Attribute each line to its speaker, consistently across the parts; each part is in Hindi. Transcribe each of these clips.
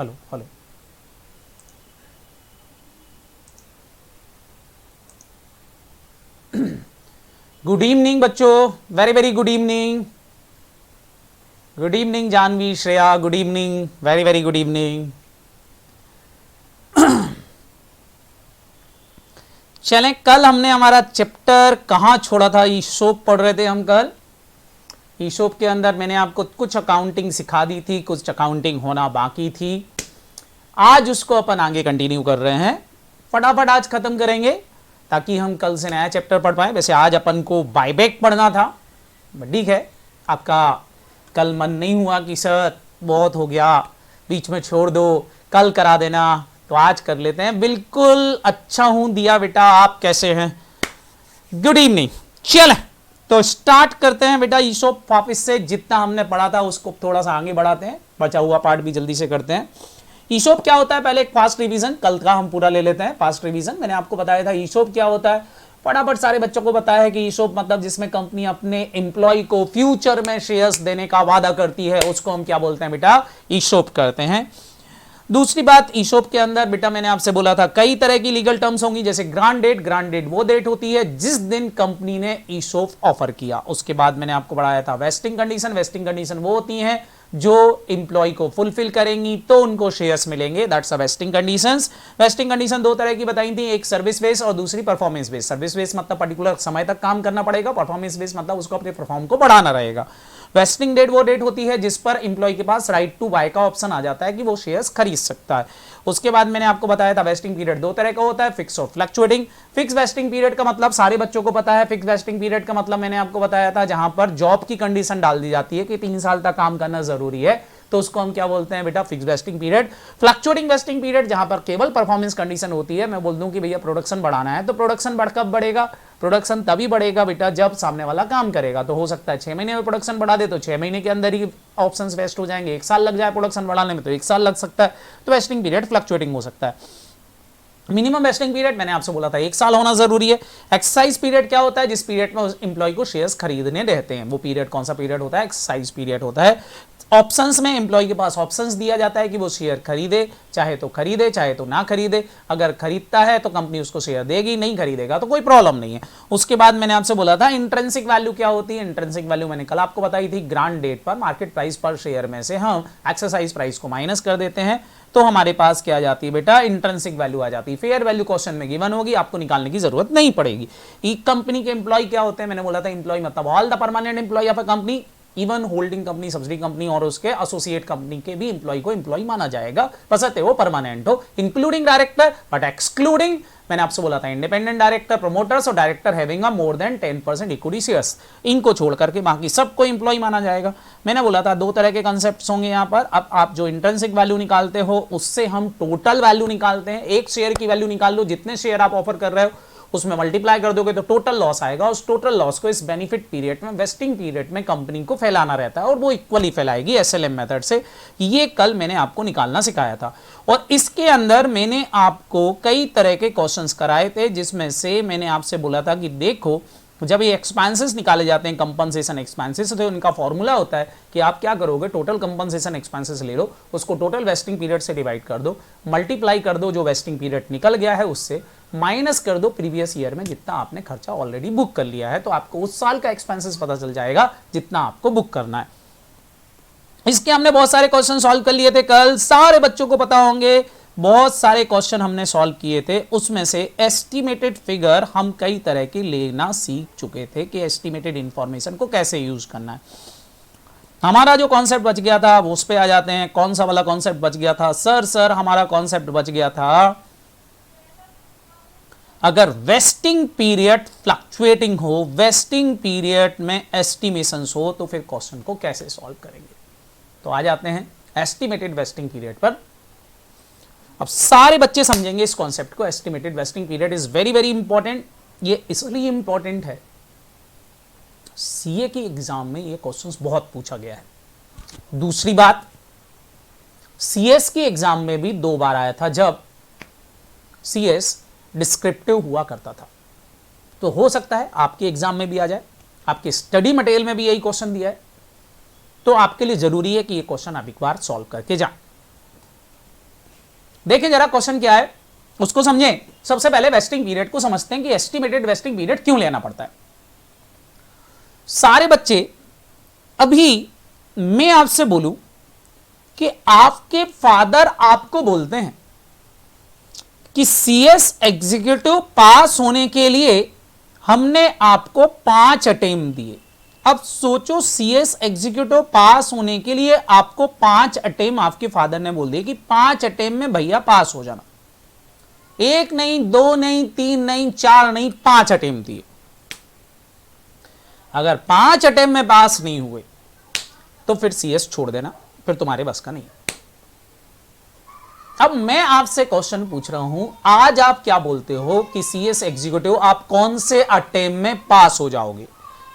Speaker 1: Hello hello. गुड इवनिंग बच्चों, very very good evening. Good evening Janvi, Shreya, good evening, very very good evening. चलें, कल हमने हमारा चैप्टर कहाँ छोड़ा था? ईसोप पढ़ रहे थे हम कल। ईसोप के अंदर मैंने आपको कुछ अकाउंटिंग सिखा दी थी, कुछ अकाउंटिंग होना बाकी थी। आज उसको अपन आगे कंटिन्यू कर रहे हैं, फटाफट आज खत्म करेंगे ताकि हम कल से नया चैप्टर पढ़ पाए। वैसे आज अपन को बायबैक पढ़ना था, ठीक है। आपका कल मन नहीं हुआ कि सर बहुत हो गया, बीच में छोड़ दो, कल करा देना, तो आज कर लेते हैं। बिल्कुल अच्छा हूं दिया बेटा, आप कैसे हैं? Good evening. चलें तो स्टार्ट करते हैं बेटा। ईसोप वापिस से जितना हमने पढ़ा था उसको थोड़ा सा आगे बढ़ाते हैं, बचा हुआ पार्ट भी जल्दी से करते हैं। ईसोप क्या होता है, पहले एक फास्ट रिवीजन कल का हम पूरा ले लेते हैं। फास्ट रिवीजन मैंने आपको बताया था ईसोप क्या होता है, फटाफट सारे बच्चों को बताया है कि ईसोप मतलब जिसमें कंपनी अपने एम्प्लॉय को फ्यूचर में शेयर्स देने का वादा करती है, उसको हम क्या बोलते हैं बेटा? ईसोप करते हैं। दूसरी बात, ईसोप के अंदर बेटा मैंने आपसे बोला था कई तरह की लीगल टर्म्स होंगी, जैसे ग्रांट डेट। ग्रांट डेट वो डेट होती है जिस दिन कंपनी ने ईसोप ऑफर किया। उसके बाद मैंने आपको बढ़ाया था वेस्टिंग कंडीशन। वेस्टिंग कंडीशन वो होती हैं जो इंप्लॉय को फुलफिल करेंगी तो उनको शेयर्स मिलेंगे, that's a wasting conditions. Wasting condition दो तरह की बताई थी, एक सर्विस बेस और दूसरी परफॉर्मेंस बेस। सर्विस बेस मतलब पर्टिकुलर समय तक काम करना पड़ेगा, परफॉर्मेंस बेस मतलब उसको अपने परफॉर्म को बढ़ाना रहेगा। वेस्टिंग डेट वो डेट होती है जिस पर इंप्लॉय के पास राइट टू बाय का ऑप्शन आ जाता है कि वो शेयर्स खरीद सकता है। उसके बाद मैंने आपको बताया था वेस्टिंग पीरियड दो तरह का होता है, फिक्स और फ्लक्चुएटिंग। फिक्स वेस्टिंग पीरियड का मतलब सारे बच्चों को पता है। फिक्स वेस्टिंग पीरियड का मतलब मैंने आपको बताया था जहां पर जॉब की कंडीशन डाल दी जाती है कि 3 साल तक काम करना जरूरी है, तो उसको हम क्या बोलते हैं बेटा? Fix vesting period. Fluctuating vesting period जहां पर केवल परफॉर्मेंस कंडीशन होती है। मैं बोल दूं कि भैया प्रोडक्शन बढ़ाना है, तो प्रोडक्शन कब बढ़ेगा? प्रोडक्शन तभी बढ़ेगा बेटा जब सामने वाला काम करेगा। तो हो सकता है 6 महीने में प्रोडक्शन बढ़ा दे तो 6 महीने के अंदर ही ऑप्शंस वेस्ट हो जाएंगे। 1 साल लग जाए प्रोडक्शन बढ़ाने में तो 1 साल लग सकता है। तो वेस्टिंग पीरियड फ्लक्चुएटिंग हो सकता है। मिनिमम वेस्टिंग पीरियड मैंने आपसे बोला था 1 साल होना जरूरी है। एक्सरसाइज पीरियड क्या होता है? जिस पीरियड में इंप्लॉय को शेयर्स खरीदने रहते हैं, वो पीरियड कौन सा पीरियड होता है? एक्सरसाइज पीरियड होता है। ऑप्शंस में एम्प्लॉय के पास ऑप्शंस दिया जाता है कि वो शेयर खरीदे चाहे तो ना खरीदे। अगर खरीदता है तो कंपनी उसको शेयर देगी, नहीं खरीदेगा तो कोई प्रॉब्लम नहीं है। उसके बाद मैंने आपसे बोला था इंट्रिंसिक वैल्यू क्या होती है। इंट्रिंसिक वैल्यू मैंने कल आपको बताई थी, ग्रांट डेट पर मार्केट प्राइस पर शेयर में से हम एक्सरसाइज प्राइस को माइनस कर देते हैं तो हमारे पास क्या आ जाती है बेटा? इंट्रिंसिक वैल्यू आ जाती है। फेयर वैल्यू क्वेश्चन में गिवन होगी, आपको निकालने की जरूरत नहीं पड़ेगी। एक कंपनी के एम्प्लॉय क्या होते हैं? मैंने बोला था एम्प्लॉय मतलब all the permanent employee of a company, even holding company, subsidy company और उसके एसोसिएट कंपनी के भी एम्प्लॉय को एम्प्लॉय माना जाएगा, बशर्ते वो परमानेंट हो, इंक्लूडिंग डायरेक्टर बट एक्सक्लूडिंग मैंने आपसे बोला था इंडिपेंडेंट डायरेक्टर, प्रमोटर्स और director having a more than 10% equity shares. इनको छोड़ करके बाकी सबको एम्प्लॉय माना जाएगा। मैंने बोला था 2 तरह के कंसेप्ट्स होंगे यहाँ पर। अब आप जो इंट्रिंसिक वैल्यू निकालते हो उससे हम टोटल वैल्यू निकालते हैं। एक शेयर की वैल्यू निकाल लो, जितने शेयर आप ऑफर कर रहे हो उसमें मल्टीप्लाई कर दोगे तो टोटल लॉस आएगा। उस टोटल लॉस को इस बेनिफिट पीरियड में, वेस्टिंग पीरियड में कंपनी को फैलाना रहता है और वो इक्वली फैलाएगी एसएलएम मेथड से। ये कल मैंने आपको निकालना सिखाया था और इसके अंदर मैंने आपको कई तरह के क्वेश्चंस कराए थे, जिसमें से मैंने आपसे बोला था कि देखो जब ये एक्सपेंसेस निकाले जाते हैं, कंपनसेशन एक्सपेंसेस, तो इनका फॉर्मूला होता है कि आप क्या करोगे, टोटल कंपनसेशन एक्सपेंसेस ले लो, उसको टोटल वेस्टिंग पीरियड से डिवाइड कर दो, मल्टीप्लाई कर दो जो वेस्टिंग पीरियड निकल गया है उससे, माइनस कर दो प्रीवियस ईयर में जितना आपने खर्चा ऑलरेडी बुक कर लिया है, तो आपको उस साल का एक्सपेंसेस पता चल जाएगा जितना आपको बुक करना है। इसके हमने बहुत सारे क्वेश्चन सॉल्व कर लिए थे कल, सारे बच्चों को पता होंगे। बहुत सारे क्वेश्चन हमने सॉल्व किए थे, उसमें से एस्टिमेटेड फिगर हम कई तरह के लेना सीख चुके थे कि एस्टिमेटेड इंफॉर्मेशन को कैसे यूज करना है। हमारा जो कॉन्सेप्ट बच गया था वो उस पे आ जाते हैं। कौन सा वाला कॉन्सेप्ट बच गया था? सर हमारा कॉन्सेप्ट बच गया था अगर वेस्टिंग पीरियड फ्लक्चुएटिंग हो, वेस्टिंग पीरियड में एस्टिमेशंस हो, तो फिर क्वेश्चन को कैसे सॉल्व करेंगे। तो आ जाते हैं एस्टिमेटेड वेस्टिंग पीरियड पर। अब सारे बच्चे समझेंगे इस कॉन्सेप्ट को। Estimated vesting period is very very important. ये इसलिए इंपॉर्टेंट है, सीए के एग्जाम में ये क्वेश्चंस बहुत पूछा गया है। दूसरी बात, सीएस के एग्जाम में भी 2 बार आया था जब सीएस डिस्क्रिप्टिव हुआ करता था। तो हो सकता है आपके एग्जाम में भी आ जाए, आपके स्टडी मटेरियल में भी यही क्वेश्चन दिया है, तो आपके लिए जरूरी है कि ये क्वेश्चन आप एक बार सॉल्व करके जाएं। देखिए जरा क्वेश्चन क्या है उसको समझें। सबसे पहले वेस्टिंग पीरियड को समझते हैं कि एस्टिमेटेड वेस्टिंग पीरियड क्यों लेना पड़ता है। सारे बच्चे, अभी मैं आपसे बोलूं कि आपके फादर आपको बोलते हैं कि सीएस एग्जीक्यूटिव पास होने के लिए हमने आपको 5 अटेम्प्ट दिए। अब सोचो, सीएस एग्जीक्यूटिव पास होने के लिए आपको 5 अटेम्प्ट आपके फादर ने बोल दिए कि 5 अटेम्प्ट में भैया पास हो जाना। 1 नहीं, 2 नहीं, 3 नहीं, 4 नहीं, 5 अटेम्प्ट दिए। अगर 5 अटेम्प्ट में पास नहीं हुए तो फिर सीएस छोड़ देना, फिर तुम्हारे बस का नहीं। अब मैं आपसे क्वेश्चन पूछ रहा हूं, आज आप क्या बोलते हो कि सीएस एग्जीक्यूटिव आप कौन से अटेम्प्ट में पास हो जाओगे?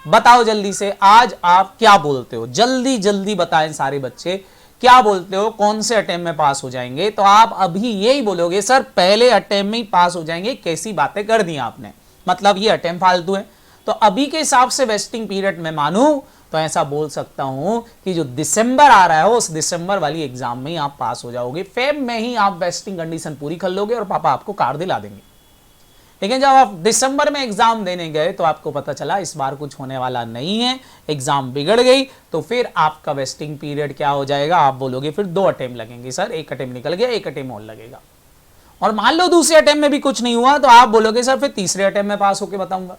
Speaker 1: बताओ जल्दी से, आज आप क्या बोलते हो? जल्दी जल्दी बताएं सारे बच्चे, क्या बोलते हो, कौन से अटेम्प्ट में पास हो जाएंगे? तो आप अभी यही बोलोगे सर पहले अटेम्प्ट में ही पास हो जाएंगे। कैसी बातें कर दी आपने, मतलब ये अटेम्प्ट फालतू है। तो अभी के हिसाब से वेस्टिंग पीरियड में मानूं तो ऐसा बोल सकता हूं कि जो दिसंबर आ रहा है उस दिसंबर वाली एग्जाम में ही आप पास हो जाओगे। फेब में ही आप वेस्टिंग कंडीशन पूरी कर लोगे और पापा आपको कार दिला देंगे। लेकिन जब आप दिसंबर में एग्जाम देने गए तो आपको पता चला इस बार कुछ होने वाला नहीं है, एग्जाम बिगड़ गई, तो फिर आपका वेस्टिंग पीरियड क्या हो जाएगा? आप बोलोगे फिर 2 अटेम्प्ट लगेंगे सर, 1 अटेम्प्ट निकल गया, 1 अटेम्प्ट और लगेगा। और मान लो दूसरे अटेम्प्ट में भी कुछ नहीं हुआ तो आप बोलोगे सर फिर तीसरे अटेम्प्ट में पास होकर बताऊंगा।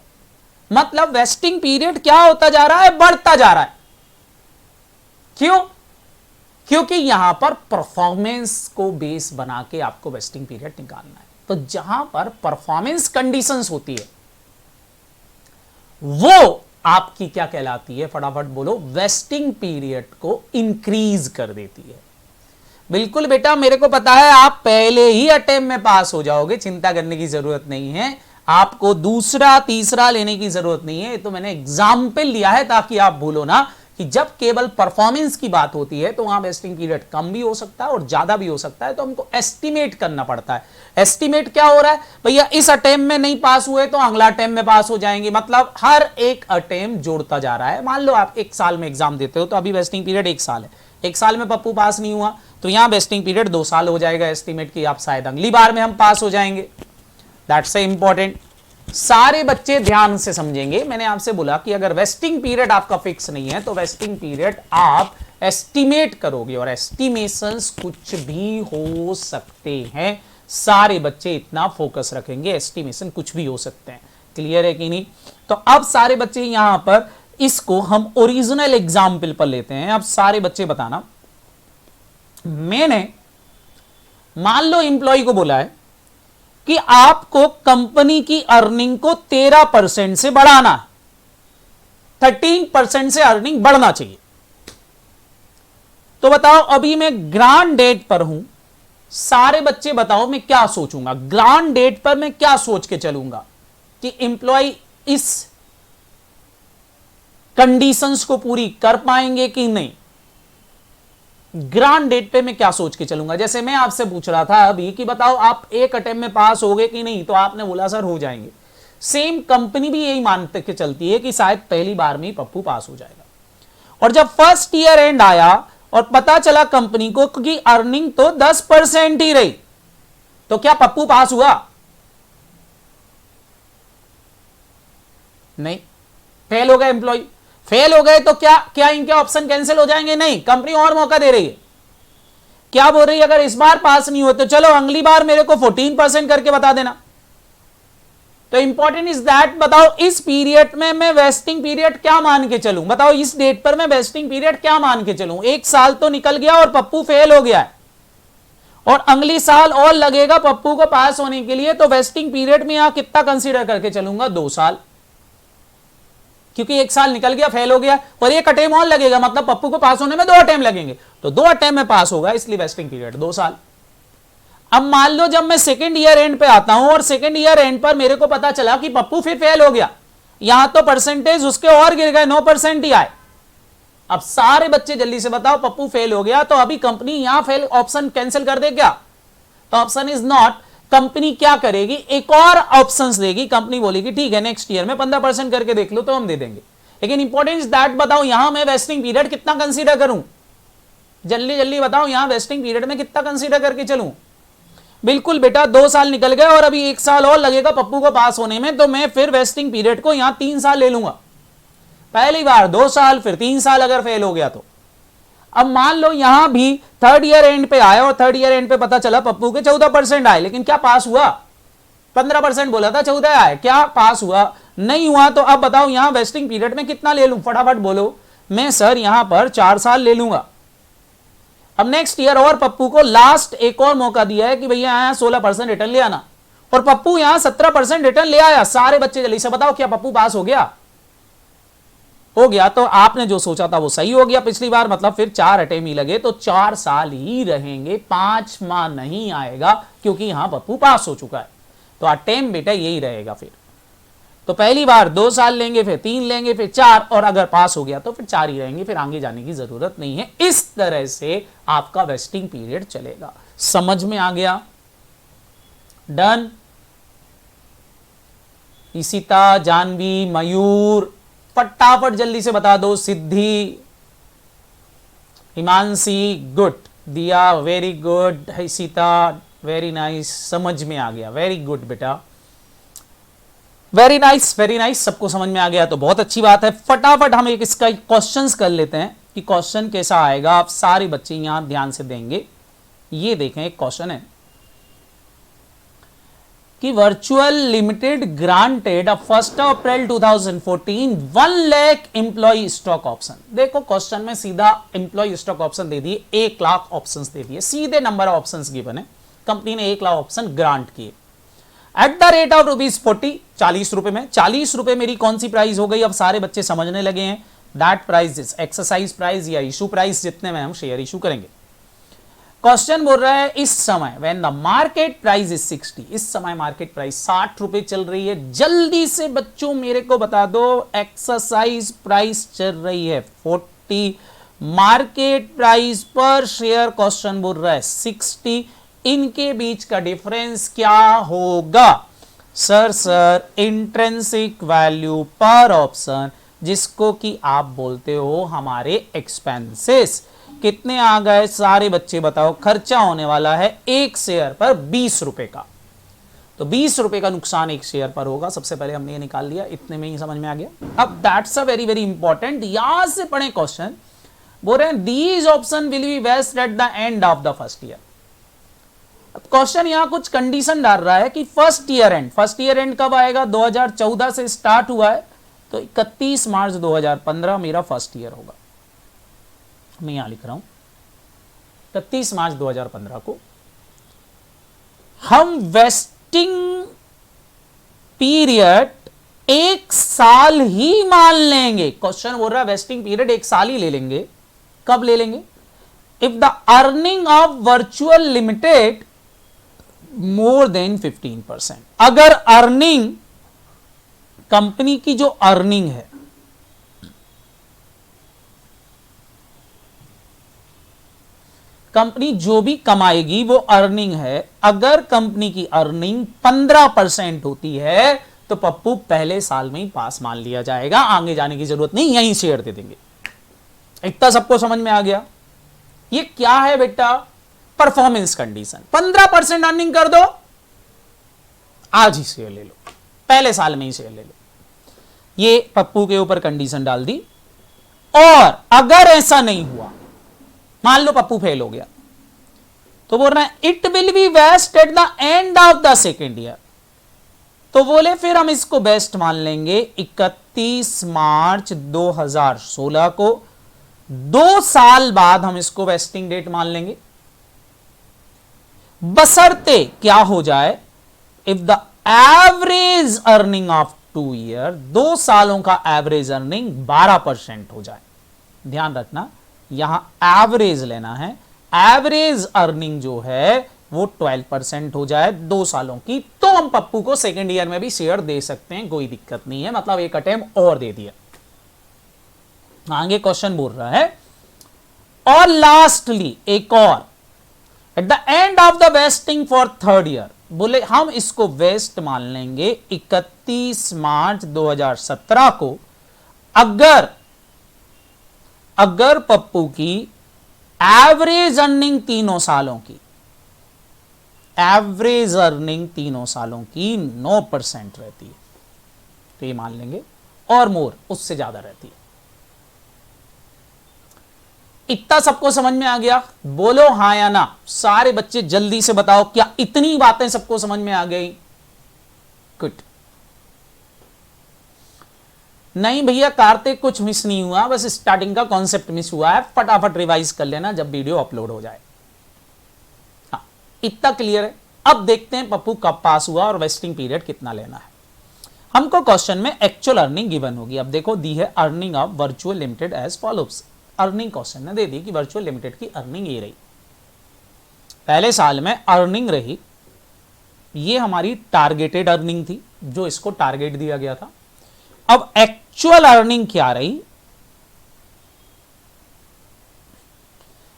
Speaker 1: मतलब वेस्टिंग पीरियड क्या होता जा रहा है? बढ़ता जा रहा है। क्यों? क्योंकि यहां पर परफॉर्मेंस को बेस बना के आपको वेस्टिंग पीरियड निकालना है। तो जहां पर परफॉर्मेंस कंडीशंस होती है वो आपकी क्या कहलाती है? फटाफट बोलो। वेस्टिंग पीरियड को इंक्रीज कर देती है। बिल्कुल बेटा, मेरे को पता है आप पहले ही अटेम्प्ट में पास हो जाओगे, चिंता करने की जरूरत नहीं है। आपको दूसरा तीसरा लेने की जरूरत नहीं है। तो मैंने एग्जाम्पल लिया है ताकि आप भूलो ना कि जब केवल परफॉर्मेंस की बात होती है तो वहां वेस्टिंग पीरियड कम भी हो सकता है और ज्यादा भी हो सकता है। तो हमको एस्टिमेट करना पड़ता है। एस्टिमेट क्या हो रहा है भैया? इस अटेम्प्ट में नहीं पास हुए तो अगला अटेम्प्ट में पास हो जाएंगे। मतलब हर एक अटेम्प्ट जोड़ता जा रहा है। मान लो आप 1 साल में एग्जाम देते हो तो अभी वेस्टिंग पीरियड 1 साल है। 1 साल में पप्पू पास नहीं हुआ तो यहां वेस्टिंग पीरियड 2 साल हो जाएगा। एस्टिमेट की आप शायद अगली बार में हम पास हो जाएंगे। That's a important. सारे बच्चे ध्यान से समझेंगे। मैंने आपसे बोला कि अगर वेस्टिंग पीरियड आपका फिक्स नहीं है तो वेस्टिंग पीरियड आप एस्टिमेट करोगे और एस्टिमेशंस कुछ भी हो सकते हैं। सारे बच्चे इतना फोकस रखेंगे, एस्टिमेशन कुछ भी हो सकते हैं। क्लियर है कि नहीं? तो अब सारे बच्चे यहां पर इसको हम ओरिजिनल एग्जाम्पल पर लेते हैं। अब सारे बच्चे बताना, मैंने मान लो एम्प्लॉय को बोला है कि आपको कंपनी की अर्निंग को 13% से बढ़ाना है, 13% से अर्निंग बढ़ना चाहिए। तो बताओ अभी मैं ग्रांड डेट पर हूं। सारे बच्चे बताओ मैं क्या सोचूंगा? ग्रांड डेट पर मैं क्या सोच के चलूंगा कि एम्प्लॉय इस कंडीशंस को पूरी कर पाएंगे कि नहीं? ग्रांड डेट पे मैं क्या सोच के चलूंगा? जैसे मैं आपसे पूछ रहा था अभी कि बताओ आप 1 अटेम्प्ट में पास हो गए कि नहीं, तो आपने बोला सर हो जाएंगे। सेम कंपनी भी यही मानते के चलती है कि शायद पहली बार में ही पप्पू पास हो जाएगा। और जब फर्स्ट ईयर एंड आया और पता चला कंपनी को कि अर्निंग तो 10% ही रही, तो क्या पप्पू पास हुआ? नहीं, फेल हो गए एम्प्लॉय। फेल हो गए तो क्या इनके ऑप्शन कैंसिल हो जाएंगे? नहीं, कंपनी और मौका दे रही है। क्या बोल रही है? अगर इस बार पास नहीं हुए तो चलो अगली बार मेरे को 14% करके बता देना। तो इंपॉर्टेंट इज दैट, बताओ इस पीरियड में मैं वेस्टिंग पीरियड क्या मान के चलूं? बताओ इस डेट पर मैं वेस्टिंग पीरियड क्या मान के चलूं? 1 साल तो निकल गया और पप्पू फेल हो गया है और अगली साल और लगेगा पप्पू को पास होने के लिए। तो वेस्टिंग पीरियड में यहां कितना कंसीडर करके चलूंगा? 2 साल, क्योंकि 1 साल निकल गया, फेल हो गया और 1 अटेम्प्ट और लगेगा। मतलब पप्पू को पास होने में 2 अटेम्प्ट लगेंगे, तो 2 अटेम्प्ट में पास होगा, इसलिए वेस्टिंग पीरियड 2 साल। अब मान लो जब मैं सेकेंड ईयर एंड पे आता हूं और सेकेंड ईयर एंड पर मेरे को पता चला कि पप्पू फिर फेल हो गया, यहां तो परसेंटेज उसके और गिर गए, 9% ही आए। अब सारे बच्चे जल्दी से बताओ, पप्पू फेल हो गया तो अभी कंपनी यहां फेल ऑप्शन कैंसिल कर दे क्या? तो ऑप्शन इज नॉट। कंपनी क्या करेगी? एक और ऑप्शंस देगी। कंपनी बोलेगी ठीक है नेक्स्ट ईयर में 15% करके देख लो, तो हम दे देंगे। लेकिन इंपॉर्टेंट दैट बताओ यहां मैं वेस्टिंग पीरियड कितना कंसीडर करूं? जल्दी जल्दी बताओ, यहां वेस्टिंग पीरियड में कितना कंसीडर करके चलूं? बिल्कुल बेटा, 2 साल निकल गए और अभी 1 साल और लगेगा पप्पू को पास होने में, तो मैं फिर वेस्टिंग पीरियड को यहां 3 साल ले लूंगा। पहली बार 2 साल, फिर 3 साल अगर फेल हो गया तो। अब मान लो यहां भी थर्ड ईयर एंड पे आया और थर्ड ईयर एंड पे पता चला पप्पू के 14% आए, लेकिन क्या पास हुआ? 15% बोला था, 14 आए, क्या पास हुआ? नहीं हुआ। तो अब बताओ यहां वेस्टिंग पीरियड में कितना ले लूं? फटाफट बोलो। मैं सर यहां पर 4 साल ले लूंगा। अब नेक्स्ट ईयर और पप्पू को लास्ट एक और मौका दिया है कि भैया यहां 16% रिटर्न ले आना, और पप्पू यहां 17% रिटर्न ले आया। सारे बच्चे जल्दी से बताओ क्या पप्पू पास हो गया? हो गया। तो आपने जो सोचा था वो सही हो गया पिछली बार, मतलब फिर 4 अटेम्प्ट ही लगे तो 4 साल ही रहेंगे, 5 माह नहीं आएगा, क्योंकि यहां पप्पू पास हो चुका है। तो अटेम्प्ट बेटा यही रहेगा फिर। तो पहली बार 2 साल लेंगे, फिर 3 लेंगे, फिर 4, और अगर पास हो गया तो फिर 4 ही रहेंगे, फिर आगे जाने की जरूरत नहीं है। इस तरह से आपका वेस्टिंग पीरियड चलेगा। समझ में आ गया? डन। इशिता, जानवी, मयूर, फटाफट जल्दी से बता दो। सिद्धि, हिमांशी, गुड। दिया, very good. Ishita, very nice, समझ में आ गया, वेरी गुड बेटा, वेरी नाइस, वेरी नाइस। सबको समझ में आ गया तो बहुत अच्छी बात है। फटाफट हम एक इसका क्वेश्चंस कर लेते हैं कि क्वेश्चन कैसा आएगा। आप सारे बच्चे यहां ध्यान से देंगे। ये देखें, एक क्वेश्चन है कि वर्चुअल लिमिटेड ग्रांटेड 1 अप्रैल 2014 1 लाख एम्प्लॉय स्टॉक ऑप्शन। देखो क्वेश्चन में सीधा एम्प्लॉय स्टॉक ऑप्शन दे दिए, 1 लाख ऑप्शन दे दिए, सीधे नंबर ऑफ ऑप्शन गिवन है। कंपनी ने 1 लाख ऑप्शन ग्रांट किए एट द रेट ऑफ ₹40, 40 रुपए में। 40 रुपए मेरी कौन सी प्राइस हो गई? अब सारे बच्चे समझने लगे हैं। That price is exercise price या इशू प्राइस, जितने में हम शेयर इशू करेंगे। क्वेश्चन बोल रहा है इस समय when the market price is 60, इस समय मार्केट प्राइस 60 रुपए चल रही है। जल्दी से बच्चों मेरे को बता दो, एक्सरसाइज प्राइस चल रही है 40, मार्केट प्राइस पर शेयर क्वेश्चन बोल रहा है 60, इनके बीच का डिफरेंस क्या होगा? सर इंट्रिंसिक वैल्यू पर ऑप्शन, जिसको कि आप बोलते हो हमारे एक्सपेंसेस। कितने आ गए सारे बच्चे बताओ? खर्चा होने वाला है एक शेयर पर 20 रुपए का, तो 20 रुपए का नुकसान एक शेयर पर होगा। सबसे पहले हमने ये निकाल लिया, इतने में ही समझ में आ गया। अब that's a very very important, यहां से पढ़े क्वेश्चन। बोल रहे हैं these option will be vest at the end of the first year. Question यहां कुछ कंडीशन डाल रहा है कि फर्स्ट ईयर एंड कब आएगा? 2014 से स्टार्ट हुआ है, तो 31 मार्च 2015 मेरा फर्स्ट ईयर होगा। मैं यहां लिख रहा हूं 31 मार्च 2015 को हम वेस्टिंग पीरियड 1 साल ही मान लेंगे। क्वेश्चन बोल रहा है वेस्टिंग पीरियड 1 साल ही ले लेंगे। कब ले लेंगे? If the earning of virtual limited more than 15%, अगर अर्निंग, कंपनी की जो अर्निंग है, कंपनी जो भी कमाएगी वो अर्निंग है, अगर कंपनी की अर्निंग 15% होती है तो पप्पू पहले साल में ही पास मान लिया जाएगा, आगे जाने की जरूरत नहीं, यहीं शेयर दे देंगे। इतना सबको समझ में आ गया? ये क्या है बेटा? Performance condition. 15% अर्निंग कर दो, आज ही शेयर ले लो, पहले साल में ही शेयर ले लो। ये पप्पू के ऊपर कंडीशन डाल दी। और अगर ऐसा नहीं हुआ, मान लो पप्पू फेल हो गया, तो बोल रहा है it will be vest at the end of the second year. तो बोले फिर हम इसको बेस्ट मान लेंगे 31 मार्च 2016 को, 2 साल बाद हम इसको वेस्टिंग डेट मान लेंगे, बशर्ते क्या हो जाए, if the average earning of 2 year, 2 सालों का एवरेज अर्निंग 12% हो जाए। ध्यान रखना यहां एवरेज लेना है, एवरेज अर्निंग जो है वो 12% हो जाए 2 सालों की, तो हम पप्पू को सेकेंड ईयर में भी शेयर दे सकते हैं, कोई दिक्कत नहीं है। मतलब एक अटेम्प्ट और दे दिया। आगे क्वेश्चन बोल रहा है और लास्टली एक और, eight the end of the wasting for third year, बोले हम इसको वेस्ट मान लेंगे 31 मार्च 2017 को, अगर पप्पू की एवरेज अर्निंग तीनों सालों की एवरेज अर्निंग तीनों सालों की 9% रहती है, तो ये मान लेंगे, और मोर उससे ज्यादा रहती है। इतना सबको समझ में आ गया? बोलो हाँ या ना। सारे बच्चे जल्दी से बताओ, क्या इतनी बातें सबको समझ में आ गई? गुड। नहीं भैया कार्तिक, कुछ मिस नहीं हुआ, बस स्टार्टिंग का कॉन्सेप्ट मिस हुआ है, फटाफट रिवाइज कर लेना जब वीडियो अपलोड हो जाए। हाँ, इतना क्लियर है। अब देखते हैं पप्पू कब पास हुआ और वेस्टिंग पीरियड कितना लेना है। हमको क्वेश्चन में एक्चुअल अर्निंग गिवन होगी। अब देखो दी है earning of virtual limited as follows. Earning question ने दे दी कि वर्चुअल लिमिटेड की अर्निंग ये रही, पहले साल में अर्निंग रही, ये हमारी टारगेटेड अर्निंग थी, जो इसको टारगेट दिया गया था। अब एक्चुअल अर्निंग क्या रही?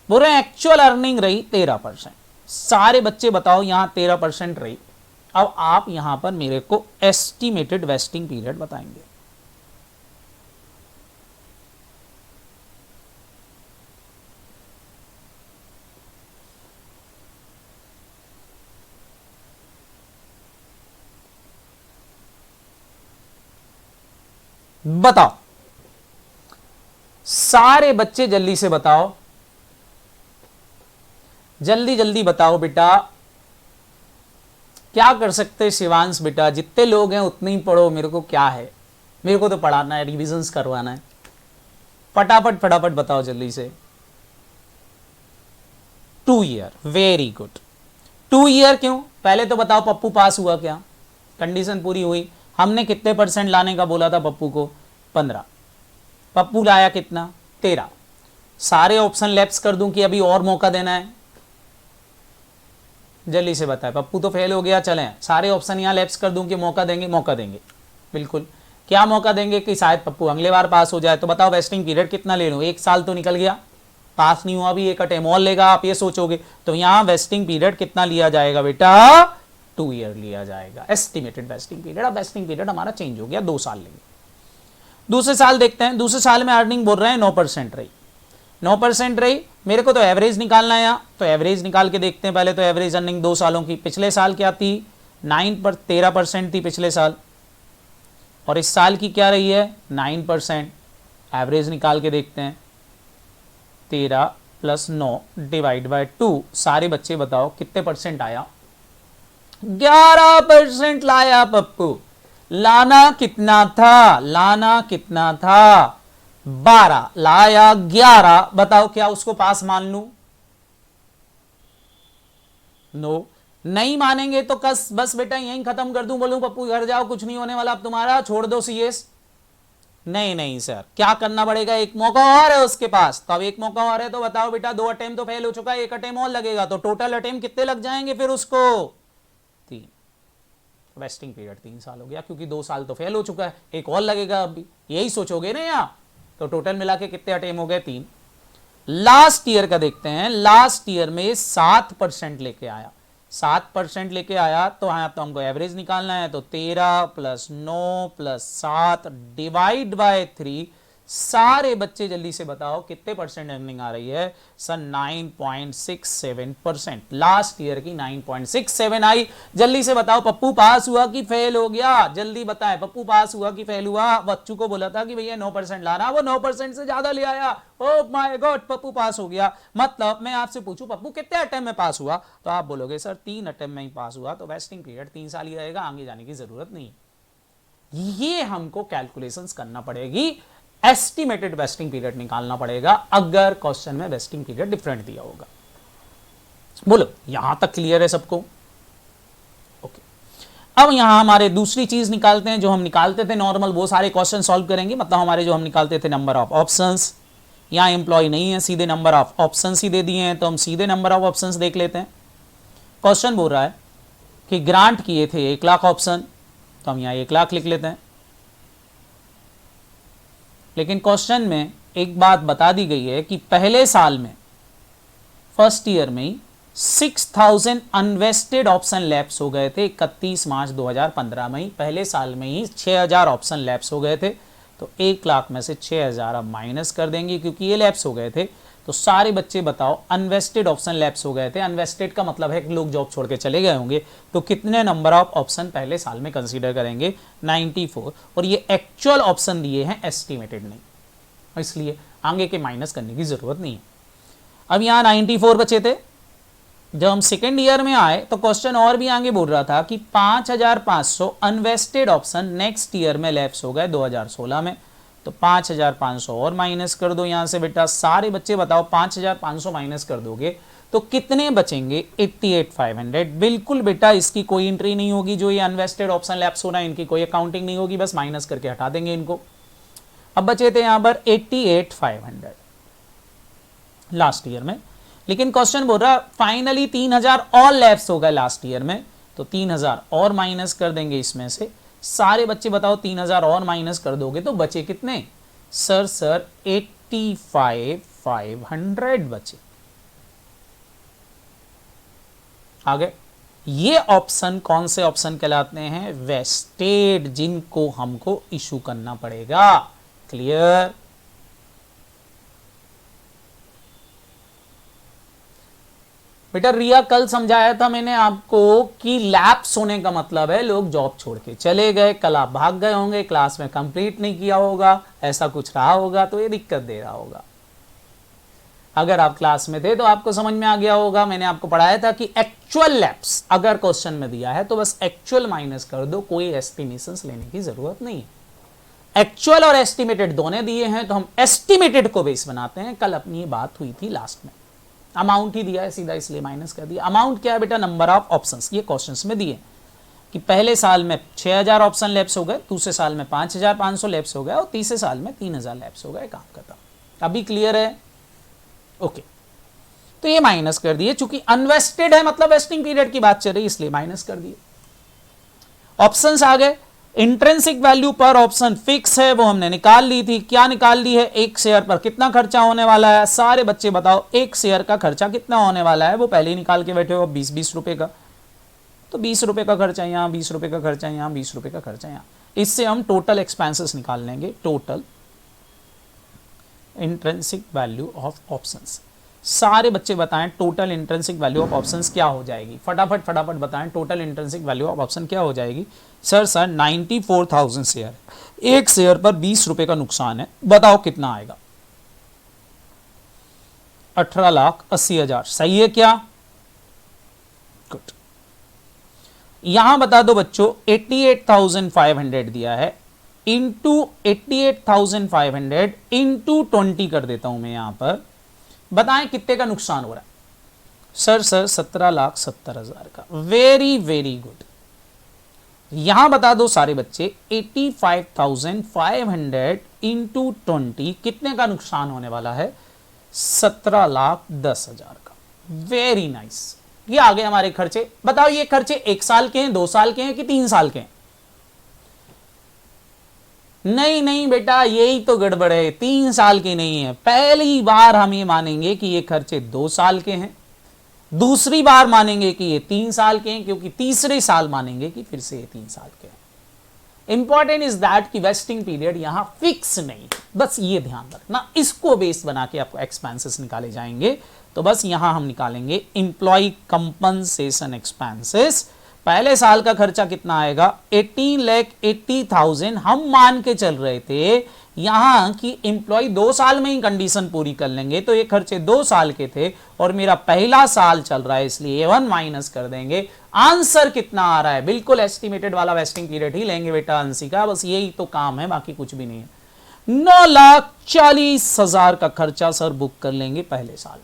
Speaker 1: बोल रहे हैं एक्चुअल अर्निंग रही 13%। सारे बच्चे बताओ यहां 13% रही। अब आप यहां पर मेरे को एस्टिमेटेड वेस्टिंग पीरियड बताएंगे। बताओ सारे बच्चे, जल्दी से बताओ, जल्दी जल्दी बताओ बेटा। क्या कर सकते शिवांश बेटा, जितने लोग हैं उतने ही पढ़ो, मेरे को क्या है, मेरे को तो पढ़ाना है, रिविजन्स करवाना है। फटाफट फटाफट बताओ जल्दी से। 2 ईयर, वेरी गुड। 2 ईयर क्यों? पहले तो बताओ पप्पू पास हुआ क्या? कंडीशन पूरी हुई। हमने कितने % लाने का बोला था पप्पू को? 15। पप्पू लाया कितना? 13। सारे ऑप्शन लैप्स कर दूं कि अभी और मौका देना है? जल्दी से बताए। पप्पू तो फेल हो गया, चलें सारे ऑप्शन यहां लैप्स कर दूं कि मौका देंगे? मौका देंगे, बिल्कुल। क्या मौका देंगे? कि शायद पप्पू अगले बार पास हो जाए। तो बताओ वेस्टिंग पीरियड कितना ले लूं? 1 साल तो निकल गया, पास नहीं हुआ, अभी 1 अटेम्प्ट और लेगा, आप ये सोचोगे। तो यहां वेस्टिंग पीरियड कितना लिया जाएगा बेटा? 2 ईयर लिया जाएगा, एस्टिमेटेड वेस्टिंग पीरियड। अब वेस्टिंग पीरियड हमारा चेंज हो गया, 2 साल लेंगे। दूसरे साल देखते हैं। दूसरे साल में अर्निंग बोल रहे हैं 9% रही, 9% रही। मेरे को तो एवरेज निकालना है यहाँ, तो एवरेज निकाल के देखते हैं पहले। तो एवरेज अर्निंग 2 सालों की, पिछले साल क्या थी? 13% थी पिछले साल, और इस साल की क्या रही है? 9%। एवरेज निकाल के देखते हैं। 13 + 9 डिवाइड बाय 2। सारे बच्चे बताओ कितने % आया? 11% लाया पप्पू। लाना कितना था? लाना कितना था? 12 लाया 11। बताओ क्या उसको पास मान लूं? नो, नहीं मानेंगे तो बस बेटा यहीं खत्म कर दूं, बोलूं पप्पू घर जाओ, कुछ नहीं होने वाला अब तुम्हारा, छोड़ दो सीएस। नहीं नहीं सर, क्या करना पड़ेगा? एक मौका और है उसके पास। तो अब एक मौका और है तो बताओ बेटा, 2 अटेम्प्ट तो फेल हो चुका है, 1 अटेम्प्ट और लगेगा, तो टोटल अटेम्प्ट कितने लग जाएंगे फिर उसको? 3। वेस्टिंग पीरियड 3 साल हो गया, क्योंकि 2 साल तो फेल हो चुका है, एक और लगेगा अभी, यही सोचोगे ना यहाँ। तो टोटल मिला के कितने अटेम्प्ट हो गए? 3। लास्ट ईयर का देखते हैं। लास्ट ईयर में 7% लेके आया, 7% लेके आया, तो यहां तो हमको एवरेज निकालना है। तो 13 + 9 + 7 डिवाइड बाय 3। सारे बच्चे जल्दी से बताओ कितने % अर्निंग आ रही है? सर 9.67%। लास्ट ईयर की 9.67 आई। जल्दी से बताओ पप्पू पास हुआ कि फेल हो गया? जल्दी बताएं, पप्पू पास हुआ कि फेल हुआ? बच्चों को बोला था कि भैया 9% लाना, वो 9% से ज्यादा ले आया। ओ माय गॉड, पप्पू पास हो गया। मतलब मैं आपसे पूछूं पप्पू कितने अटेम्प्ट में पास हुआ, तो आप बोलोगे सर 3 अटेम्प्ट में ही पास हुआ। तो वेस्टिंग पीरियड 3 साल ही रहेगा, आगे जाने की जरूरत नहीं। ये हमको कैलकुलेशंस करना पड़ेगी, एस्टिमेटेड वेस्टिंग पीरियड निकालना पड़ेगा, अगर क्वेश्चन में वेस्टिंग पीरियड डिफरेंट दिया होगा। बोलो यहां तक क्लियर है सबको? ओके। अब यहां हमारे दूसरी चीज निकालते हैं, जो हम निकालते थे नॉर्मल, वो सारे क्वेश्चन सॉल्व करेंगे। मतलब हमारे जो हम निकालते थे नंबर ऑफ ऑप्शंस, यहां एम्प्लॉय नहीं है, सीधे नंबर ऑफ ऑप्शंस ही दे दिए हैं, तो हम सीधे नंबर ऑफ ऑप्शंस देख लेते हैं। क्वेश्चन बोल रहा है कि ग्रांट किए थे 1 लाख ऑप्शन, तो हम यहां 1 लाख लिख लेते हैं। लेकिन क्वेश्चन में एक बात बता दी गई है कि पहले साल में, फर्स्ट ईयर में ही 6000 अनवेस्टेड ऑप्शन लैप्स हो गए थे। 31 मार्च 2015 में ही, पहले साल में ही 6000 ऑप्शन लैप्स हो गए थे। तो 1 लाख में से 6000 अब माइनस कर देंगे, क्योंकि ये लैप्स हो गए थे। तो सारे बच्चे बताओ अनवेस्टेड ऑप्शन लैप्स हो गए थे। अनवेस्टेड का मतलब है कि लोग जॉब छोड़ के चले गए होंगे, तो कितने नंबर ऑफ ऑप्शन पहले साल में कंसीडर करेंगे? 94। और ये एक्चुअल ऑप्शन दिए हैं, एस्टिमेटेड नहीं, इसलिए आगे के माइनस करने की जरूरत नहीं है। अब यहाँ 94 बचे थे। जब हम सेकेंड ईयर में आए तो क्वेश्चन और भी आगे बोल रहा था कि 5500 अनवेस्टेड ऑप्शन नेक्स्ट ईयर में लैप्स हो गए 2016 में। तो 5500 और माइनस कर दो यहां से बेटा। सारे बच्चे बताओ 5500 माइनस कर दोगे तो कितने बचेंगे? 88,500। बिल्कुल बेटा, इसकी कोई एंट्री नहीं होगी। जो ये अनवेस्टेड ऑप्शन लैप्स हो रहा है इनकी कोई अकाउंटिंग नहीं होगी, बस माइनस करके हटा देंगे इनको। अब बचे थे यहां पर 88,500 लास्ट ईयर में। लेकिन क्वेश्चन बोल रहा फाइनली 3000 और लैप्स हो गए लास्ट ईयर में, तो 3000 और माइनस कर देंगे इसमें से। सारे बच्चे बताओ 3000 और माइनस कर दोगे तो बचे कितने? सर 85,500 बचे। आगे ये ऑप्शन कौन से ऑप्शन कहलाते हैं? वेस्टेड, जिनको हमको इशू करना पड़ेगा। क्लियर? बेटा रिया, कल समझाया था मैंने आपको कि लैप्स होने का मतलब है लोग जॉब छोड़ के चले गए। कल आप भाग गए होंगे, क्लास में कंप्लीट नहीं किया होगा, ऐसा कुछ रहा होगा, तो ये दिक्कत दे रहा होगा। अगर आप क्लास में थे तो आपको समझ में आ गया होगा। मैंने आपको पढ़ाया था कि एक्चुअल लैप्स अगर क्वेश्चन में दिया है तो बस एक्चुअल माइनस कर दो, कोई एस्टिमेशंस लेने की जरूरत नहीं है। एक्चुअल और एस्टिमेटेड दोनों दिए हैं तो हम एस्टिमेटेड को बेस बनाते हैं। कल अपनी ये बात हुई थी लास्ट में। अमाउंट ही दिया है सीधा, इसलिए माइनस कर दिया। अमाउंट क्या है बेटा? Number of options. ये क्वेश्चंस में दिए कि पहले साल में 6000 ऑप्शन लैप्स हो गए, दूसरे साल में 5500 लैप्स हो गए और तीसरे साल में 3000 लैप्स हो गए। काम खत्म। अभी क्लियर है? ओके, तो ये माइनस कर दिए। चूंकि अनवेस्टेड है मतलब वेस्टिंग पीरियड की बात चल रही, इसलिए माइनस कर दिए। ऑप्शंस आ गए। इंट्रिंसिक वैल्यू पर ऑप्शन फिक्स है, वो हमने निकाल ली थी। क्या निकाल ली है? एक शेयर पर कितना खर्चा होने वाला है? सारे बच्चे बताओ एक शेयर का खर्चा कितना होने वाला है? वो पहले ही निकाल के बैठे हो, 20-20 रुपए का। तो 20 रुपए का खर्चा यहाँ, 20 रुपए का खर्चा यहाँ, 20 रुपए का खर्चा यहाँ। इससे हम टोटल एक्सपेंसेस निकाल लेंगे। Total intrinsic value of options. सारे बच्चे बताएं total intrinsic value of options क्या हो जाएगी? फटाफट फटाफट बताएं total intrinsic value of option क्या हो जाएगी? सर 94,000 शेयर, एक शेयर पर 20 रुपए का नुकसान है, बताओ कितना आएगा? 18,80,000। सही है क्या? गुड। यहां बता दो बच्चों 88,500 दिया है, इंटू 88,500 इंटू 20 कर देता हूं मैं यहां पर। बताएं कितने का नुकसान हो रहा है? सर 17,70,000 का। Very very good. यहां बता दो सारे बच्चे 85,500 इंटू 20 कितने का नुकसान होने वाला है? 17,10,000 का। Very nice. ये आ गए हमारे खर्चे। बताओ ये खर्चे 1 साल के हैं, 2 साल के हैं कि 3 साल के हैं? नहीं नहीं बेटा, यही तो गड़बड़ है। 3 साल के नहीं है। पहली बार हम ये मानेंगे कि ये खर्चे 2 साल के हैं, दूसरी बार मानेंगे कि ये 3 साल के हैं, क्योंकि तीसरे साल मानेंगे कि फिर से ये 3 साल के हैं। इंपॉर्टेंट इज दैट कि वेस्टिंग पीरियड यहां फिक्स नहीं है, बस ये ध्यान रखना। इसको बेस बना के आपको एक्सपेंसेस निकाले जाएंगे। तो बस यहां हम निकालेंगे एम्प्लॉय कंपनसेशन एक्सपेंसेस। पहले साल का खर्चा कितना आएगा? 18,80,000 हम मान के चल रहे थे यहां कि एम्प्लॉय 2 साल में ही कंडीशन पूरी कर लेंगे, तो ये खर्चे 2 साल के थे और मेरा पहला साल चल रहा है, इसलिए A1 माइनस कर देंगे। आंसर कितना आ रहा है? बिल्कुल एस्टिमेटेड वाला वेस्टिंग पीरियड ही लेंगे बेटा अंशी का, बस यही तो काम है, बाकी कुछ भी नहीं है। 9,40,000 का खर्चा सर बुक कर लेंगे पहले साल में।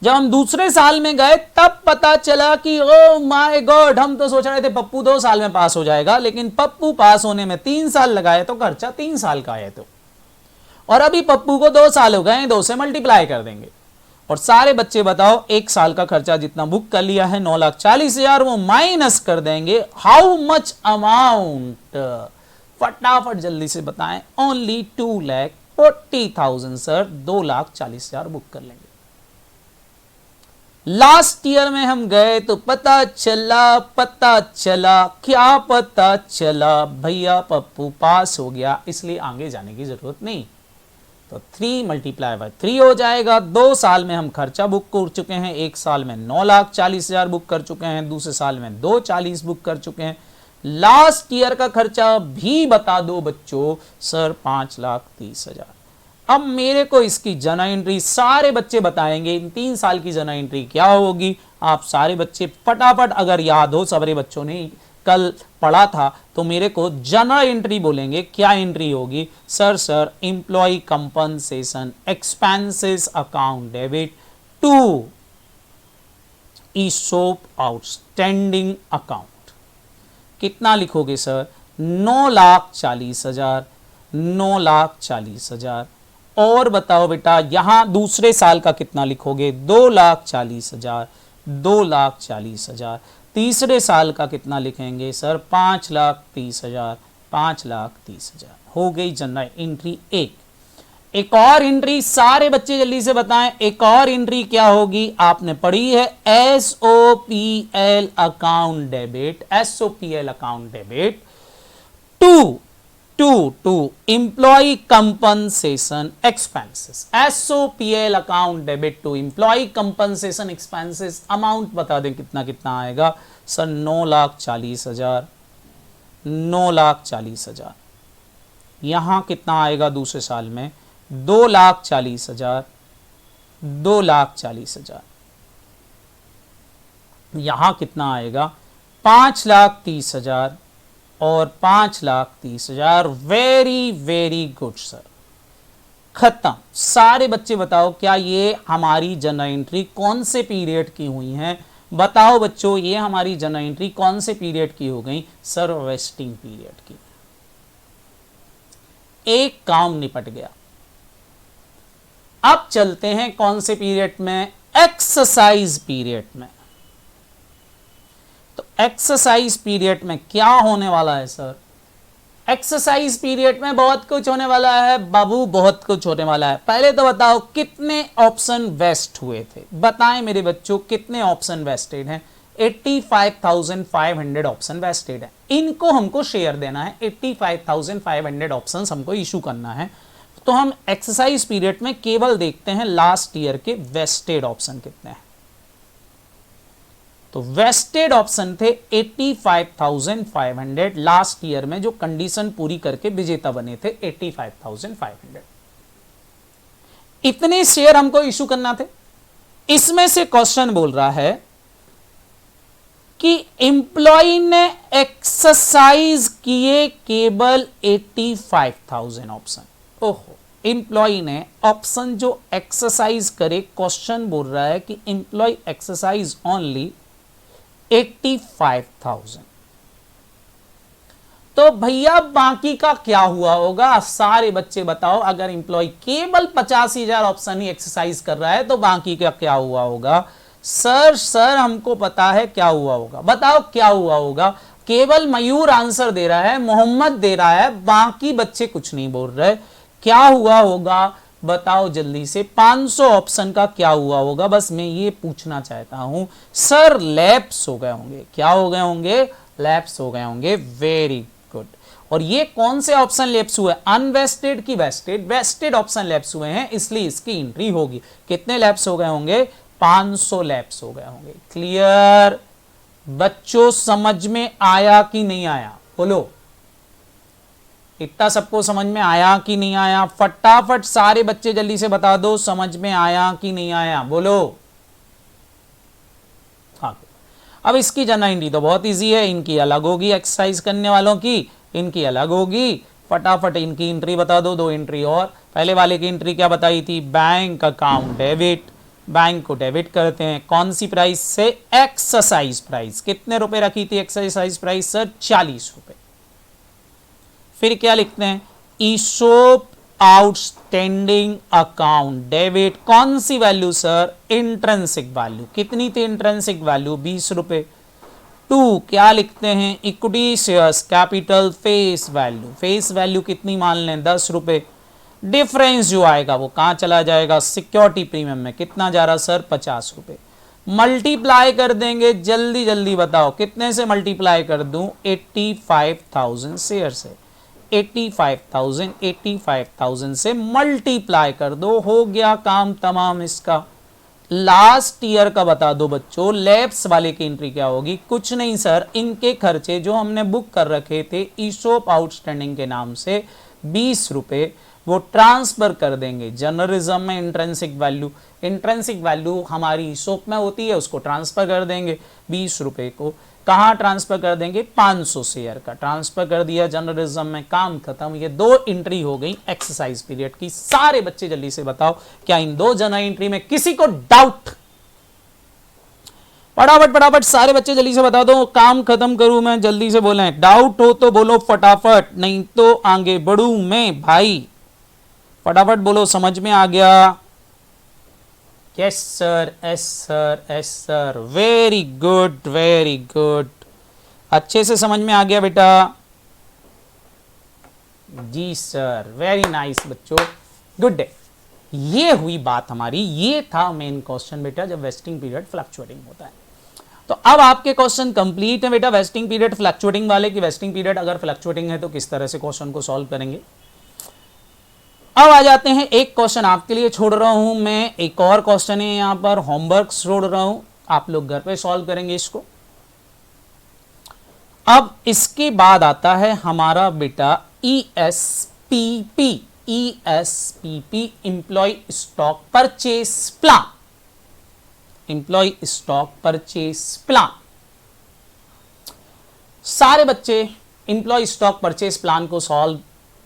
Speaker 1: जब हम दूसरे साल में गए तब पता चला कि ओ माय गॉड, हम तो सोच रहे थे पप्पू 2 साल में पास हो जाएगा, लेकिन पप्पू पास होने में 3 साल लगाए तो खर्चा 3 साल का है। तो और अभी पप्पू को 2 साल हो गए, 2 से मल्टीप्लाई कर देंगे। और सारे बच्चे बताओ 1 साल का खर्चा जितना बुक कर लिया है 9,40,000, वो माइनस कर देंगे। How much amount? फटाफट जल्दी से बताएं। ओनली 2,40,000 सर, 2,40,000 बुक कर लेंगे। लास्ट ईयर में हम गए तो पता चला क्या पता चला? भैया पप्पू पास हो गया, इसलिए आगे जाने की जरूरत नहीं। तो 3 मल्टीप्लाई बाय 3 हो जाएगा। 2 साल में हम खर्चा बुक कर चुके हैं, 1 साल में 9,40,000 बुक कर चुके हैं, दूसरे साल में 2,40,000 बुक कर चुके हैं। लास्ट ईयर का खर्चा भी बता दो बच्चों, सर 5,30,000। अब मेरे को इसकी जर्नल एंट्री सारे बच्चे बताएंगे, इन 3 साल की जर्नल एंट्री क्या होगी। आप सारे बच्चे फटाफट अगर याद हो, सारे बच्चों ने कल पढ़ा था, तो मेरे को जर्नल एंट्री बोलेंगे। क्या एंट्री होगी? Sir employee compensation expenses account debit to ESOP outstanding account. कितना लिखोगे सर? 9,40,000, 9,40,000। और बताओ बेटा यहां दूसरे साल का कितना लिखोगे? 2,40,000, 2,40,000। तीसरे साल का कितना लिखेंगे सर? 5,30,000, 5,30,000। हो गई जनरल एंट्री एक और एंट्री सारे बच्चे जल्दी से बताएं, एक और एंट्री क्या होगी? आपने पढ़ी है SOPL account debit, SOPL account debit to employee compensation expenses. SOPL account debit to employee compensation expenses. Amount बता दें कितना कितना आएगा सर? 9,40,000, 9,40,000। यहां कितना आएगा दूसरे साल में? 2,40,000, 2,40,000। यहां कितना आएगा? 5,30,000 और 5,30,000। वेरी वेरी गुड सर, खत्म। सारे बच्चे बताओ क्या ये हमारी जर्नल एंट्री कौन से पीरियड की हुई हैं? बताओ बच्चों ये हमारी जर्नल एंट्री कौन से पीरियड की हो गई? सर वेस्टिंग पीरियड की। एक काम निपट गया। अब चलते हैं कौन से पीरियड में? एक्सरसाइज पीरियड में। तो एक्सरसाइज पीरियड में क्या होने वाला है सर? एक्सरसाइज पीरियड में बहुत कुछ होने वाला है बाबू, बहुत कुछ होने वाला है। पहले तो बताओ कितने ऑप्शन वेस्ट हुए थे? बताएं मेरे बच्चों कितने ऑप्शन वेस्टेड हैं? 85,500 ऑप्शन वेस्टेड है। इनको हमको शेयर देना है, 85,500 ऑप्शन हमको इशू करना है। तो हम एक्सरसाइज पीरियड में केवल देखते हैं लास्ट ईयर के वेस्टेड ऑप्शन कितने हैं। तो वेस्टेड ऑप्शन थे 85,500 लास्ट ईयर में, जो कंडीशन पूरी करके विजेता बने थे 85,500। इतने शेयर हमको इशू करना थे। इसमें से क्वेश्चन बोल रहा है कि एम्प्लॉय ने एक्सरसाइज किए केवल 85,000 ऑप्शन। ओहो, एम्प्लॉय ने ऑप्शन जो एक्सरसाइज करे, क्वेश्चन बोल रहा है कि एम्प्लॉय एक्सरसाइज ओनली 85,000। तो भैया बाकी का क्या हुआ होगा? सारे बच्चे बताओ, अगर एम्प्लॉय केवल 85,000 ऑप्शन ही एक्सरसाइज कर रहा है तो बाकी का क्या हुआ होगा? सर हमको पता है क्या हुआ होगा। बताओ क्या हुआ होगा? केवल मयूर आंसर दे रहा है, मोहम्मद दे रहा है, बाकी बच्चे कुछ नहीं बोल रहे। क्या हुआ होगा बताओ जल्दी से? 500 ऑप्शन का क्या हुआ होगा? बस मैं ये पूछना चाहता हूं। सर लैप्स हो गए होंगे। क्या हो गए होंगे? लैप्स हो गए होंगे। Very good. और ये कौन से ऑप्शन लैप्स हुए? अनवेस्टेड की वेस्टेड? वेस्टेड ऑप्शन लैप्स हुए हैं, इसलिए इसकी एंट्री होगी। कितने लैप्स हो गए होंगे? 500 लैप्स हो गए होंगे। क्लियर बच्चों? समझ में आया कि नहीं आया? बोलो, इतना सबको समझ में आया कि नहीं आया? फटाफट सारे बच्चे जल्दी से बता दो, समझ में आया कि नहीं आया? बोलो। हाँ, अब इसकी जर्नल एंट्री तो बहुत इजी है। इनकी अलग होगी, एक्सरसाइज करने वालों की इनकी अलग होगी। फटाफट इनकी एंट्री बता दो, 2 एंट्री और। पहले वाले की एंट्री क्या बताई थी? Bank account debit. बैंक को डेबिट करते हैं कौन सी प्राइस से? Exercise price. कितने रुपए रखी थी एक्सरसाइज प्राइस? सर 40 रुपए। फिर क्या लिखते हैं? ईसोप आउटस्टैंडिंग अकाउंट डेबिट। कौन सी वैल्यू सर? Intrinsic value. कितनी थी इंट्रिंसिक वैल्यू? 20 रुपए। 2 क्या लिखते हैं? Equity shares capital face value. Face value कितनी मान लें? 10 रुपए। डिफरेंस जो आएगा वो कहां चला जाएगा? सिक्योरिटी प्रीमियम में। कितना जा रहा सर? 50 रुपए। मल्टीप्लाई कर देंगे, जल्दी जल्दी बताओ कितने से मल्टीप्लाई कर दूं? 85,000 शेयर से। 85,000 से मल्टीप्लाई कर दो, हो गया काम तमाम इसका। लास्ट ईयर का बता दो बच्चों, लैप्स वाले की एंट्री क्या होगी? कुछ नहीं सर, इनके खर्चे जो हमने बुक कर रखे थे ईशॉप आउटस्टैंडिंग के नाम से 20 रुपए, वो ट्रांसफर कर देंगे जर्नलिज्म में। इंट्रेंसिक वैल्यू हमारी ईशॉप में होती है, उसको ट्रांसफर कर देंगे 20 रुपए को। कहाँ ट्रांसफर कर देंगे? 500 शेयर का ट्रांसफर कर दिया जर्नलिज्म में, काम खत्म। ये 2 एंट्री हो गई एक्सरसाइज पीरियड की। सारे बच्चे जल्दी से बताओ, क्या इन 2 जर्नल एंट्री में किसी को डाउट? फटाफट सारे बच्चे जल्दी से बता दो, काम खत्म करूं मैं, जल्दी से बोलें। डाउट हो तो बोलो फटाफट, नहीं तो आगे बढ़ूं मैं भाई। फटाफट बोलो, समझ में आ गया? Yes sir, S sir, S sir, very good, अच्छे से समझ में आ गया बेटा। जी सर, वेरी नाइस बच्चों, गुड डे। ये हुई बात हमारी, ये था मेन क्वेश्चन बेटा, जब वेस्टिंग पीरियड फ्लक्चुएटिंग होता है। तो अब आपके क्वेश्चन कंप्लीट है बेटा, वेस्टिंग पीरियड फ्लक्चुएटिंग वाले की। वेस्टिंग पीरियड अगर फ्लक्चुएटिंग है तो किस तरह से क्वेश्चन को सॉल्व करेंगे। अब आ जाते हैं, एक क्वेश्चन आपके लिए छोड़ रहा हूं मैं, एक और क्वेश्चन है यहां पर, होमवर्क छोड़ रहा हूं, आप लोग घर पे सॉल्व करेंगे इसको। अब इसके बाद आता है हमारा बेटा ESPP, employee stock purchase plan. Employee stock purchase plan. सारे बच्चे एम्प्लॉय स्टॉक परचेस प्लान को सॉल्व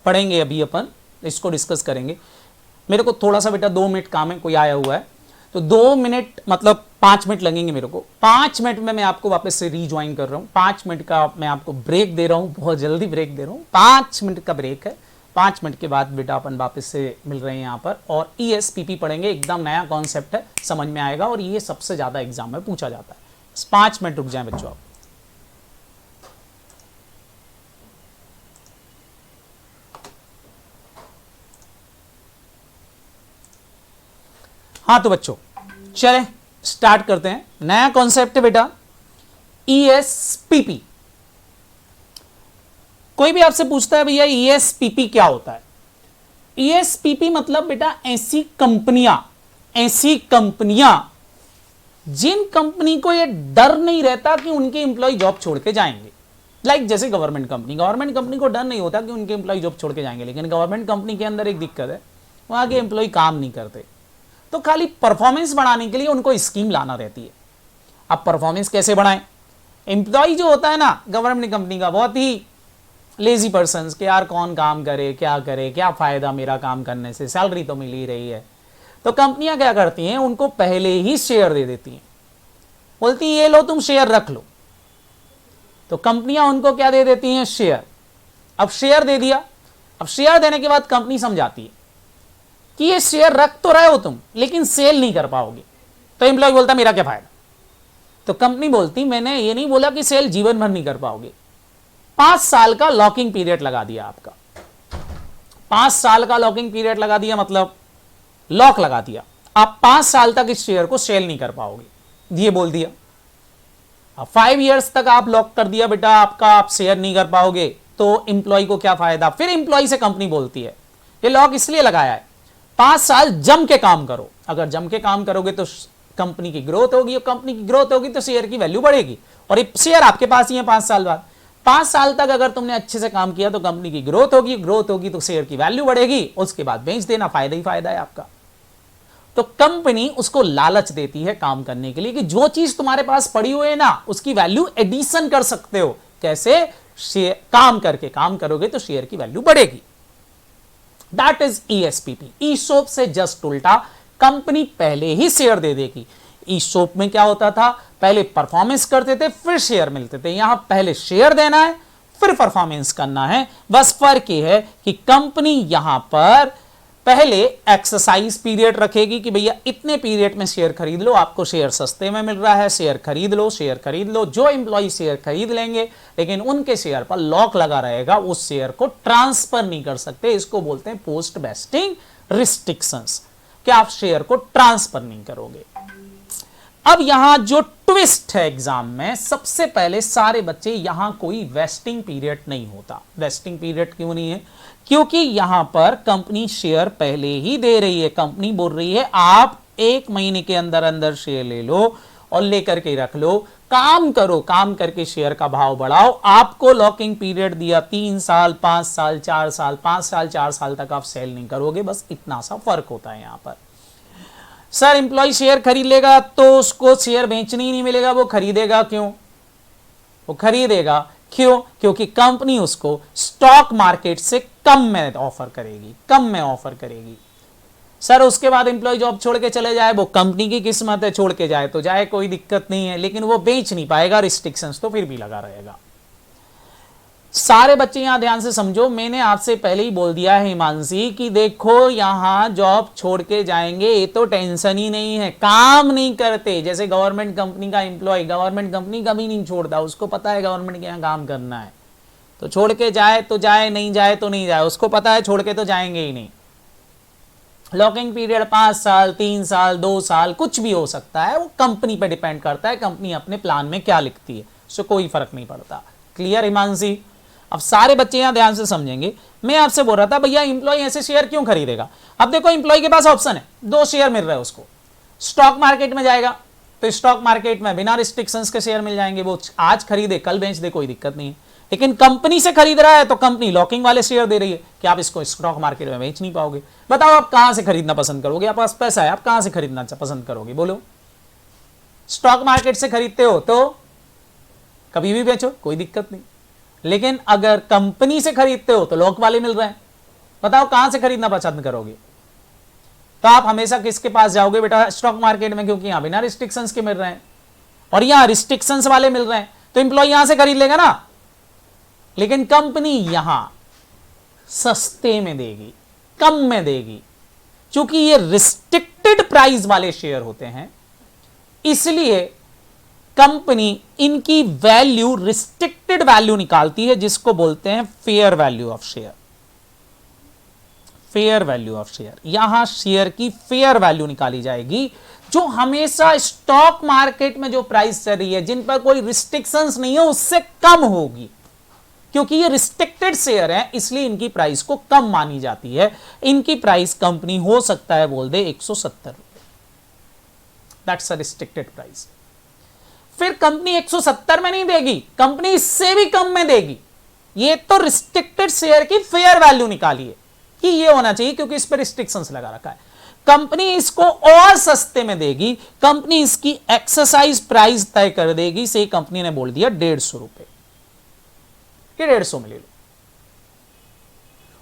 Speaker 1: पढ़ेंगे, अभी अपन इसको डिस्कस करेंगे। मेरे को थोड़ा सा बेटा 2 मिनट काम है, कोई आया हुआ है, तो 2 मिनट मतलब 5 मिनट लगेंगे मेरे को। 5 मिनट में मैं आपको वापस से रीज्वाइन कर रहा हूँ। 5 मिनट का मैं आपको ब्रेक दे रहा हूँ, बहुत जल्दी ब्रेक दे रहा हूँ। 5 मिनट का ब्रेक है, 5 मिनट के बाद बेटा अपन वापस से मिल रहे हैं यहाँ पर, और ESPP पढ़ेंगे। एकदम नया कॉन्सेप्ट है, समझ में आएगा, और ये सबसे ज्यादा एग्जाम में पूछा जाता है। 5 मिनट रुक जाए बच्चों आप। हाँ तो बच्चों चलें स्टार्ट करते हैं। नया कॉन्सेप्ट है बेटा ESPP। कोई भी आपसे पूछता है भैया ESPP क्या होता है? ESPP मतलब बेटा ऐसी कंपनियां जिन कंपनी को ये डर नहीं रहता कि उनके एम्प्लॉय जॉब छोड़ के जाएंगे। लाइक जैसे गवर्नमेंट कंपनी को डर नहीं होता कि उनके एम्प्लॉय जॉब छोड़ के जाएंगे, लेकिन गवर्नमेंट कंपनी के अंदर एक दिक्कत है, वहां के एम्प्लॉय काम नहीं करते, तो खाली परफॉर्मेंस बढ़ाने के लिए उनको स्कीम लाना रहती है। अब परफॉर्मेंस कैसे बढ़ाएं? एम्प्लॉय जो होता है ना गवर्नमेंट कंपनी का, बहुत ही लेजी पर्सन्स के, यार कौन काम करे, क्या फायदा मेरा काम करने से, सैलरी तो मिल ही रही है। तो कंपनियां क्या करती हैं, उनको पहले ही शेयर दे देती हैं, बोलती हैं ये लो तुम शेयर रख लो। तो कंपनियां उनको क्या दे देती हैं? शेयर। अब शेयर दे दिया, अब शेयर देने के बाद कंपनी समझाती है कि ये शेयर रख तो रहे हो तुम, लेकिन सेल नहीं कर पाओगे। तो एम्प्लॉय बोलता मेरा क्या फायदा? तो कंपनी बोलती मैंने ये नहीं बोला कि सेल जीवन भर नहीं कर पाओगे, 5 साल का लॉकिंग पीरियड लगा दिया आपका। 5 साल का लॉकिंग पीरियड लगा दिया, मतलब लॉक लगा दिया, आप 5 साल तक इस शेयर को सेल नहीं कर पाओगे, ये बोल दिया। अब 5 इयर्स तक आप लॉक कर दिया बेटा आपका, आप शेयर नहीं कर पाओगे, तो एम्प्लॉय को क्या फायदा? फिर एम्प्लॉय से कंपनी बोलती है ये लॉक इसलिए लगाया है 5 साल जम के काम करो, अगर जम के काम करोगे तो कंपनी की ग्रोथ होगी, और कंपनी की ग्रोथ होगी तो शेयर की वैल्यू बढ़ेगी, और ये शेयर आपके पास ही है 5 साल बाद। 5 साल तक अगर तुमने अच्छे से काम किया तो कंपनी की ग्रोथ होगी तो शेयर की वैल्यू बढ़ेगी, उसके बाद बेच देना, फायदा ही फायदा है आपका। तो कंपनी उसको लालच देती है काम करने के लिए कि जो चीज तुम्हारे पास पड़ी हुई है ना उसकी वैल्यू एडिशन कर सकते हो। कैसे? काम करके, काम करोगे तो शेयर की वैल्यू बढ़ेगी। That is ESPP। ईशॉप से जस्ट उल्टा, कंपनी पहले ही शेयर दे देगी। ईशॉप में क्या होता था, पहले परफॉर्मेंस करते थे फिर शेयर मिलते थे, यहां पहले शेयर देना है फिर परफॉर्मेंस करना है। बस फर्क यह है कि कंपनी यहां पर पहले एक्सरसाइज पीरियड रखेगी कि भैया इतने पीरियड में शेयर खरीद लो, आपको शेयर सस्ते में मिल रहा है, शेयर खरीद लो। जो एम्प्लॉय शेयर खरीद लेंगे, लेकिन उनके शेयर पर लॉक लगा रहेगा, उस शेयर को ट्रांसफर नहीं कर सकते। इसको बोलते हैं पोस्ट वेस्टिंग रिस्ट्रिक्शंस, कि आप शेयर को ट्रांसफर नहीं करोगे। अब यहां जो ट्विस्ट है एग्जाम में। सबसे पहले सारे बच्चे, यहां कोई वेस्टिंग पीरियड नहीं होता। वेस्टिंग पीरियड क्यों नहीं है? क्योंकि यहां पर कंपनी शेयर पहले ही दे रही है। कंपनी बोल रही है आप 1 महीने के अंदर अंदर शेयर ले लो और लेकर के रख लो, काम करो, काम करके शेयर का भाव बढ़ाओ। आपको लॉकिंग पीरियड दिया 3 साल, 5 साल, 4 साल, 5 साल, 4 साल तक आप सेल नहीं करोगे। बस इतना सा फर्क होता है यहां पर। सर एम्प्लॉय शेयर खरीद लेगा तो उसको शेयर बेचने ही नहीं मिलेगा, वो खरीदेगा क्यों? वो खरीदेगा क्यों? क्योंकि कंपनी उसको स्टॉक मार्केट से कम में ऑफर करेगी, कम में ऑफर करेगी। सर उसके बाद एम्प्लॉय जॉब छोड़ के चले जाए, वो कंपनी की किस्मत है, छोड़ के जाए तो जाए, कोई दिक्कत नहीं है, लेकिन वो बेच नहीं पाएगा, रिस्ट्रिक्शंस तो फिर भी लगा रहेगा। सारे बच्चे यहां ध्यान से समझो, मैंने आपसे पहले ही बोल दिया है हिमांशी कि देखो यहां जॉब छोड़ के जाएंगे ये तो टेंशन ही नहीं है, काम नहीं करते। जैसे गवर्नमेंट कंपनी का एम्प्लॉय, गवर्नमेंट कंपनी कभी नहीं छोड़ता, उसको पता है गवर्नमेंट के यहां काम करना है, तो छोड़ के जाए तो जाए, नहीं जाए तो नहीं जाए, उसको पता है छोड़ के तो जाएंगे ही नहीं। लॉकिंग पीरियड 5 साल, 3 साल, 2 साल, कुछ भी हो सकता है, वो कंपनी पे डिपेंड करता है, कंपनी अपने प्लान में क्या लिखती है, उससे कोई फर्क नहीं पड़ता। क्लियर हिमांशी? अब सारे बच्चे यहां ध्यान से समझेंगे। मैं आपसे बोल रहा था भैया एम्प्लॉय ऐसे शेयर क्यों खरीदेगा? अब देखो एम्प्लॉय के पास ऑप्शन है, 2 शेयर मिल रहे हैं उसको। स्टॉक मार्केट में जाएगा तो स्टॉक मार्केट में बिना रिस्ट्रिक्शंस के शेयर मिल जाएंगे, वो आज खरीदे कल बेच दे, कोई दिक्कत नहीं है। लेकिन कंपनी से खरीद रहा है तो कंपनी लॉकिंग वाले शेयर दे रही है कि आप इसको स्टॉक मार्केट में बेच नहीं पाओगे। बताओ आप कहां से खरीदना पसंद करोगे? आपके पास पैसा है, आप कहां से खरीदना पसंद करोगे? बोलो। स्टॉक मार्केट से खरीदते हो तो कभी भी बेचो, कोई दिक्कत नहीं, लेकिन अगर कंपनी से खरीदते हो तो लॉक वाले मिल रहे हैं, बताओ कहां से खरीदना पसंद करोगे? तो आप हमेशा किसके पास जाओगे बेटा? स्टॉक मार्केट में, क्योंकि यहां बिना रिस्ट्रिक्शंस के मिल रहे हैं और यहां रिस्ट्रिक्शंस वाले मिल रहे हैं, तो एम्प्लॉय यहां से खरीद लेगा ना। लेकिन कंपनी यहां सस्ते में देगी, कम में देगी, क्योंकि ये रिस्ट्रिक्टेड प्राइस वाले शेयर होते हैं, इसलिए कंपनी इनकी वैल्यू, रिस्ट्रिक्टेड वैल्यू निकालती है, जिसको बोलते हैं fair value of share. Fair value of share, यहां शेयर की फेयर वैल्यू निकाली जाएगी, जो हमेशा स्टॉक मार्केट में जो प्राइस चल रही है, जिन पर कोई रिस्ट्रिक्शंस नहीं है, उससे कम होगी। क्योंकि ये रिस्ट्रिक्टेड शेयर है, इसलिए इनकी प्राइस को कम मानी जाती है। इनकी प्राइस कंपनी हो सकता है बोल दे 170 रुपए, दैट्स अ रिस्ट्रिक्टेड प्राइस। फिर कंपनी 170 में नहीं देगी, कंपनी इससे भी कम में देगी। ये तो रिस्ट्रिक्टेड शेयर की फेयर वैल्यू निकाली है कि ये होना चाहिए, क्योंकि इस पर रिस्ट्रिक्शंस लगा रखा है। कंपनी इसको और सस्ते में देगी, कंपनी इसकी एक्सरसाइज प्राइस तय कर देगी। से कंपनी ने बोल दिया 150 रुपए, 150 में ले लो।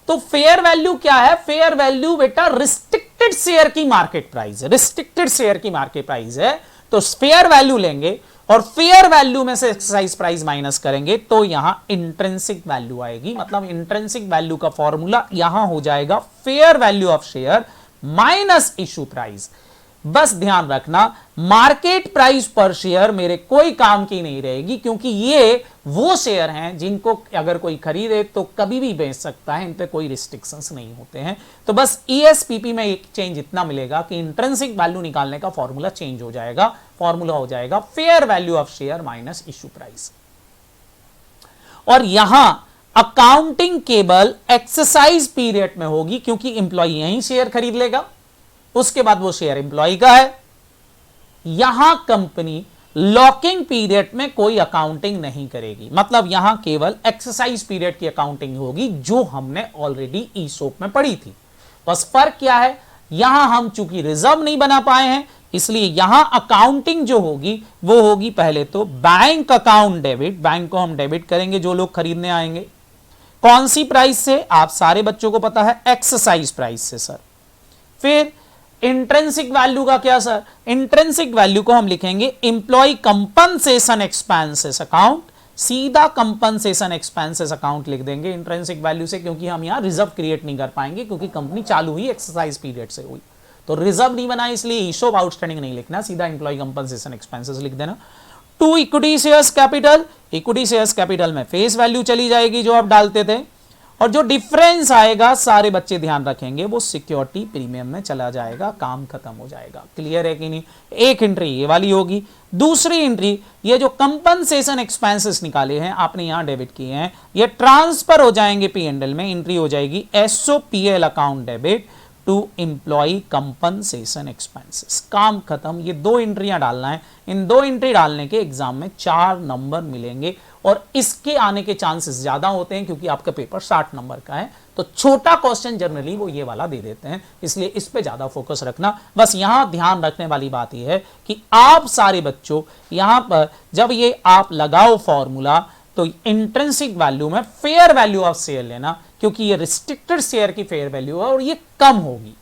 Speaker 1: तो फेयर वैल्यू क्या है? फेयर वैल्यू बेटा रिस्ट्रिक्टेड शेयर की मार्केट प्राइस है, रिस्ट्रिक्टेड शेयर की मार्केट प्राइस है। तो फेयर वैल्यू लेंगे और फेयर वैल्यू में से एक्सरसाइज प्राइस माइनस करेंगे तो यहां इंट्रिंसिक वैल्यू आएगी। मतलब इंट्रिंसिक वैल्यू का फॉर्मूला यहां हो जाएगा fair value of share minus issue price. बस ध्यान रखना, मार्केट प्राइस पर शेयर मेरे कोई काम की नहीं रहेगी, क्योंकि ये वो शेयर हैं जिनको अगर कोई खरीदे तो कभी भी बेच सकता है, इन पे कोई रिस्ट्रिक्शंस नहीं होते हैं। तो बस ईएसपीपी में एक चेंज इतना मिलेगा कि इंट्रिंसिक वैल्यू निकालने का फॉर्मूला चेंज हो जाएगा। फॉर्मूला हो जाएगा fair value of share minus issue price. और यहां अकाउंटिंग केवल एक्सरसाइज पीरियड में होगी, क्योंकि इंप्लॉय यही शेयर खरीद लेगा, उसके बाद वो शेयर इंप्लॉय का है। यहां कंपनी लॉकिंग पीरियड में कोई अकाउंटिंग नहीं करेगी, मतलब यहां केवल एक्सरसाइज पीरियड की अकाउंटिंग होगी, जो हमने ऑलरेडी ईसोप में पढ़ी थी। बस फर्क क्या है, यहां हम चूंकि रिजर्व नहीं बना पाए हैं, इसलिए यहां अकाउंटिंग जो होगी वो होगी पहले तो बैंक अकाउंट डेबिट, बैंक को हम डेबिट करेंगे जो लोग खरीदने आएंगे। कौन सी प्राइस से? आप सारे बच्चों को पता है, एक्सरसाइज प्राइस से सर। फिर इंट्रिंसिक वैल्यू का क्या सर? इंट्रिंसिक वैल्यू को हम लिखेंगे इंप्लॉय कंपनसेशन एक्सपेंसेस अकाउंट, सीधा कंपनसेशन एक्सपेंसेस अकाउंट लिख देंगे इंट्रिंसिक वैल्यू से, क्योंकि हम यहां रिजर्व क्रिएट नहीं कर पाएंगे, क्योंकि कंपनी चालू हुई एक्सरसाइज पीरियड से हुई, तो रिजर्व नहीं बना, इसलिए ईशोप आउटस्टैंडिंग नहीं लिखना, सीधा इंप्लॉय कंपनसेशन एक्सपेंसेस लिख देना। 2 equity shares capital, equity shares capital में फेस वैल्यू चली जाएगी जो आप डालते थे, और जो डिफरेंस आएगा सारे बच्चे ध्यान रखेंगे वो सिक्योरिटी प्रीमियम में चला जाएगा, काम खत्म हो जाएगा। क्लियर है कि नहीं? एक एंट्री ये वाली होगी। दूसरी एंट्री, ये जो कंपनसेशन एक्सपेंसेस निकाले हैं आपने यहां डेबिट किए हैं, ये ट्रांसफर हो जाएंगे P&L में। एंट्री हो जाएगी SOPL account debit to employee compensation expenses. काम खत्म। ये दो एंट्रियां डालना है। इन दो एंट्री डालने के एग्जाम में 4 नंबर मिलेंगे और इसके आने के चांसेस ज्यादा होते हैं क्योंकि आपका पेपर 60 नंबर का है। तो छोटा क्वेश्चन जनरली वो ये वाला दे देते हैं, इसलिए इस पे ज्यादा फोकस रखना। बस यहां ध्यान रखने वाली बात यह है कि आप सारे बच्चों यहां पर जब ये आप लगाओ फॉर्मूला तो इंट्रिंसिक वैल्यू में फेयर वैल्यू ऑफ शेयर लेना, क्योंकि ये रिस्ट्रिक्टेड शेयर की फेयर वैल्यू है और ये कम होगी,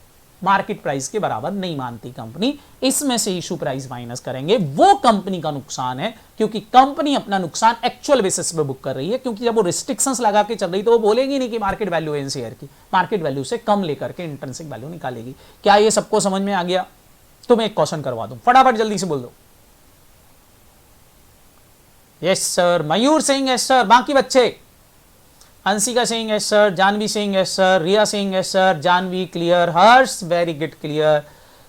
Speaker 1: मार्केट प्राइस के बराबर नहीं मानती कंपनी। इसमें से इशू प्राइस माइनस करेंगे, वो कंपनी का नुकसान है क्योंकि कंपनी अपना नुकसान एक्चुअल बेसिस पे बुक कर रही है। क्योंकि जब वो रिस्ट्रिक्शंस लगा के चल रही तो वो बोलेगी नहीं कि मार्केट वैल्यू है शेयर की, मार्केट वैल्यू से कम लेकर के इंट्रिंसिक वैल्यू निकालेगी। क्या ये सबको समझ में आ गया? तो मैं एक क्वेश्चन करवा दूं, फटाफट जल्दी से बोल दो। Yes sir, Mayur Singh yes sir, बाकी बच्चे Anshika Singh yes sir, Janvi Singh yes sir, Riya Singh yes sir, Janvi clear, Harsh very good clear,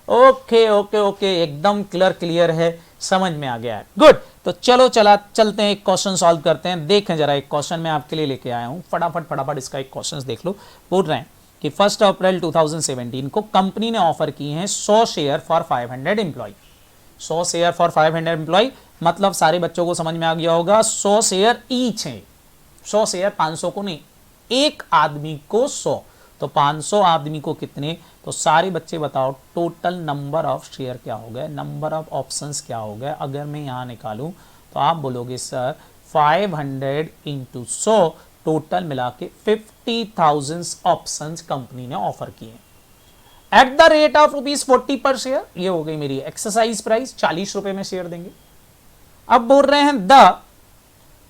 Speaker 1: okay okay okay एकदम क्लियर है, समझ में आ गया है, गुड। तो चलो चलते हैं, एक क्वेश्चन सॉल्व करते हैं। देखें जरा, एक क्वेश्चन मैं आपके लिए लेके आया हूं, फटाफट इसका एक क्वेश्चन देख लो। बोल रहे हैं कि 1 अप्रैल 2017 को कंपनी ने ऑफर किए हैं 100 share for 500 employee. 100 share for 500 employee मतलब सारे बच्चों को समझ में आ गया होगा 100 शेयर ईच है। 100 शेयर 500 को नहीं, एक आदमी को 100, तो 500 आदमी को कितने? तो सारे बच्चे बताओ टोटल नंबर ऑफ शेयर क्या हो गए, नंबर ऑफ ऑप्शंस क्या हो गए। अगर मैं यहां निकालूं तो आप बोलोगे सर 500 इंटू 100 टोटल मिला के 50,000 ऑप्शंस कंपनी ने ऑफर किए एट द रेट ऑफ ₹40 पर शेयर। ये हो गई मेरी एक्सरसाइज प्राइस, 40 रुपए में शेयर देंगे। अब बोल रहे हैं the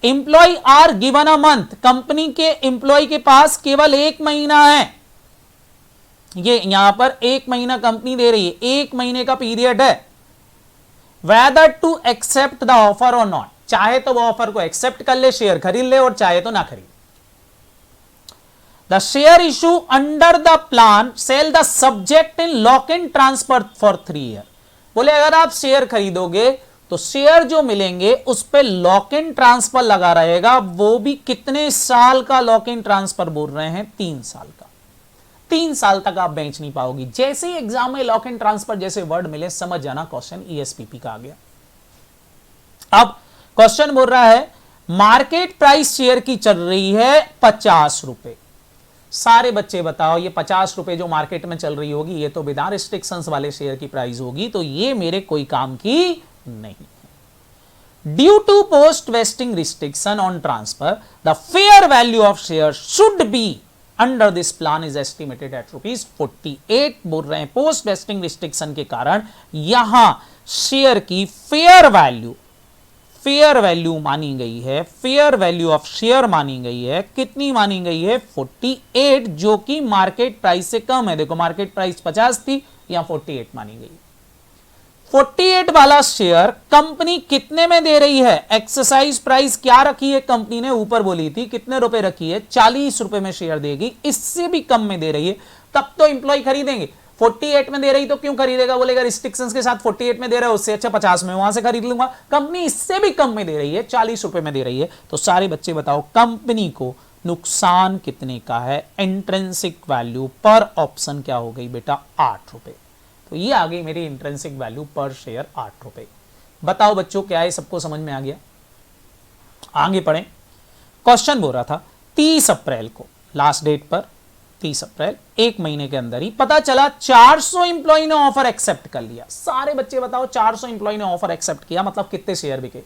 Speaker 1: employee are given a month, company के एम्प्लॉय के पास केवल 1 महीना है। ये यहां पर 1 महीना कंपनी दे रही है, 1 महीने का पीरियड है। Whether to accept the offer और नॉट, चाहे तो वो ऑफर को एक्सेप्ट कर ले, शेयर खरीद ले, और चाहे तो ना खरीद। The share issue under the plan shall the subject in lock in transfer for 3 year. बोले अगर आप शेयर खरीदोगे तो शेयर जो मिलेंगे उस पे लॉक इन ट्रांसफर लगा रहेगा, वो भी कितने साल का लॉक इन ट्रांसफर बोल रहे हैं? 3 साल का। 3 साल तक आप बेच नहीं पाओगी। जैसे ही एग्जाम में लॉक इन ट्रांसफर जैसे वर्ड मिले समझ जाना क्वेश्चन ESPP का आ गया। अब क्वेश्चन बोल रहा है मार्केट प्राइस शेयर की चल रही है 50 रुपए। सारे बच्चे बताओ ये 50 रुपए जो मार्केट में चल रही होगी ये तो बिना रिस्ट्रिक्शंस वाले शेयर की प्राइस होगी, तो ये मेरे कोई काम की नहीं है। Due to post vesting restriction on transfer the fair value of share should be under this plan is estimated at ₹48। बोल रहे हैं पोस्ट वेस्टिंग रिस्ट्रिक्शन के कारण यहां शेयर की फेयर वैल्यू मानी गई है, फेयर वैल्यू ऑफ शेयर मानी गई है। कितनी मानी गई है? 48, जो कि मार्केट प्राइस से कम है। देखो मार्केट प्राइस 50 थी, यहां 48 मानी गई। 48 वाला शेयर कंपनी कितने में दे रही है? एक्सरसाइज प्राइस क्या रखी है कंपनी ने? ऊपर बोली थी कितने रुपए रखी है? 40 रुपए में शेयर देगी। इससे भी कम में दे रही है तब तो इंप्लॉय खरीदेंगे। 48 में दे रही तो क्यों खरीदेगा? बोलेगा रिस्ट्रिक्शंस के साथ 48 में दे रहा है, उससे अच्छा 50 में वहां से खरीद लूंगा। कंपनी इससे भी कम में दे रही है, 40 रुपए में दे रही है। तो सारे बच्चे बताओ कंपनी को नुकसान कितने का है? इंट्रिंसिक वैल्यू पर ऑप्शन क्या हो गई बेटा? 8 रुपए। तो ये आ गई मेरी इंट्रिंसिक वैल्यू पर शेयर 8 रुपए। बताओ बच्चों क्या है, सबको समझ में आ गया? आगे पढ़ें। क्वेश्चन बोल रहा था 30 अप्रैल को, लास्ट डेट पर 30 अप्रैल, 1 महीने के अंदर ही पता चला 400 इंप्लॉय ने ऑफर एक्सेप्ट कर लिया। सारे बच्चे बताओ 400 इंप्लॉय ने ऑफर एक्सेप्ट किया मतलब कितने शेयर बिके?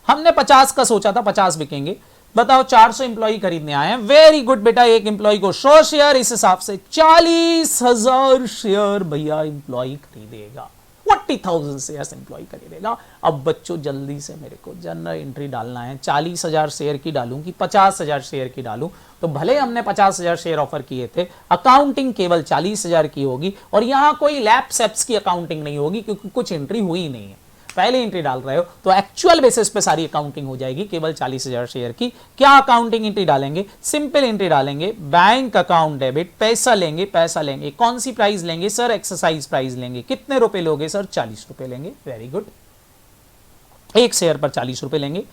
Speaker 1: हमने 50 का सोचा था, 50 बिकेंगे। बताओ 400 इंप्लॉय खरीदने आए हैं। वेरी गुड बेटा, एक इंप्लॉय को 100 शेयर, इस हिसाब से 40,000 शेयर भैया इंप्लॉय खरीदेगा। 40,000 शेयर इंप्लॉय खरीदेगा। अब बच्चों जल्दी से मेरे को जनरल एंट्री डालना है। 40,000 शेयर की डालूं कि 50,000 शेयर की डालूं? तो भले हमने 50,000 शेयर ऑफर किए थे, अकाउंटिंग केवल 40,000 की होगी और यहां कोई लैप्स एप्स की अकाउंटिंग नहीं होगी क्योंकि कुछ एंट्री हुई नहीं है। पहले एंट्री डाल रहे हो तो एक्चुअल बेसिस पे सारी अकाउंटिंग हो जाएगी केवल 40,000 शेयर की। क्या अकाउंटिंग एंट्री डालेंगे? सिंपल एंट्री डालेंगे, बैंक अकाउंट डेबिट, पैसा लेंगे। कौन सी प्राइस लेंगे सर? एक्सरसाइज प्राइस लेंगे। कितने रुपए लोगे सर? 40 रुपए लेंगे। वेरी गुड, एक शेयर पर 40 रुपए लेंगे।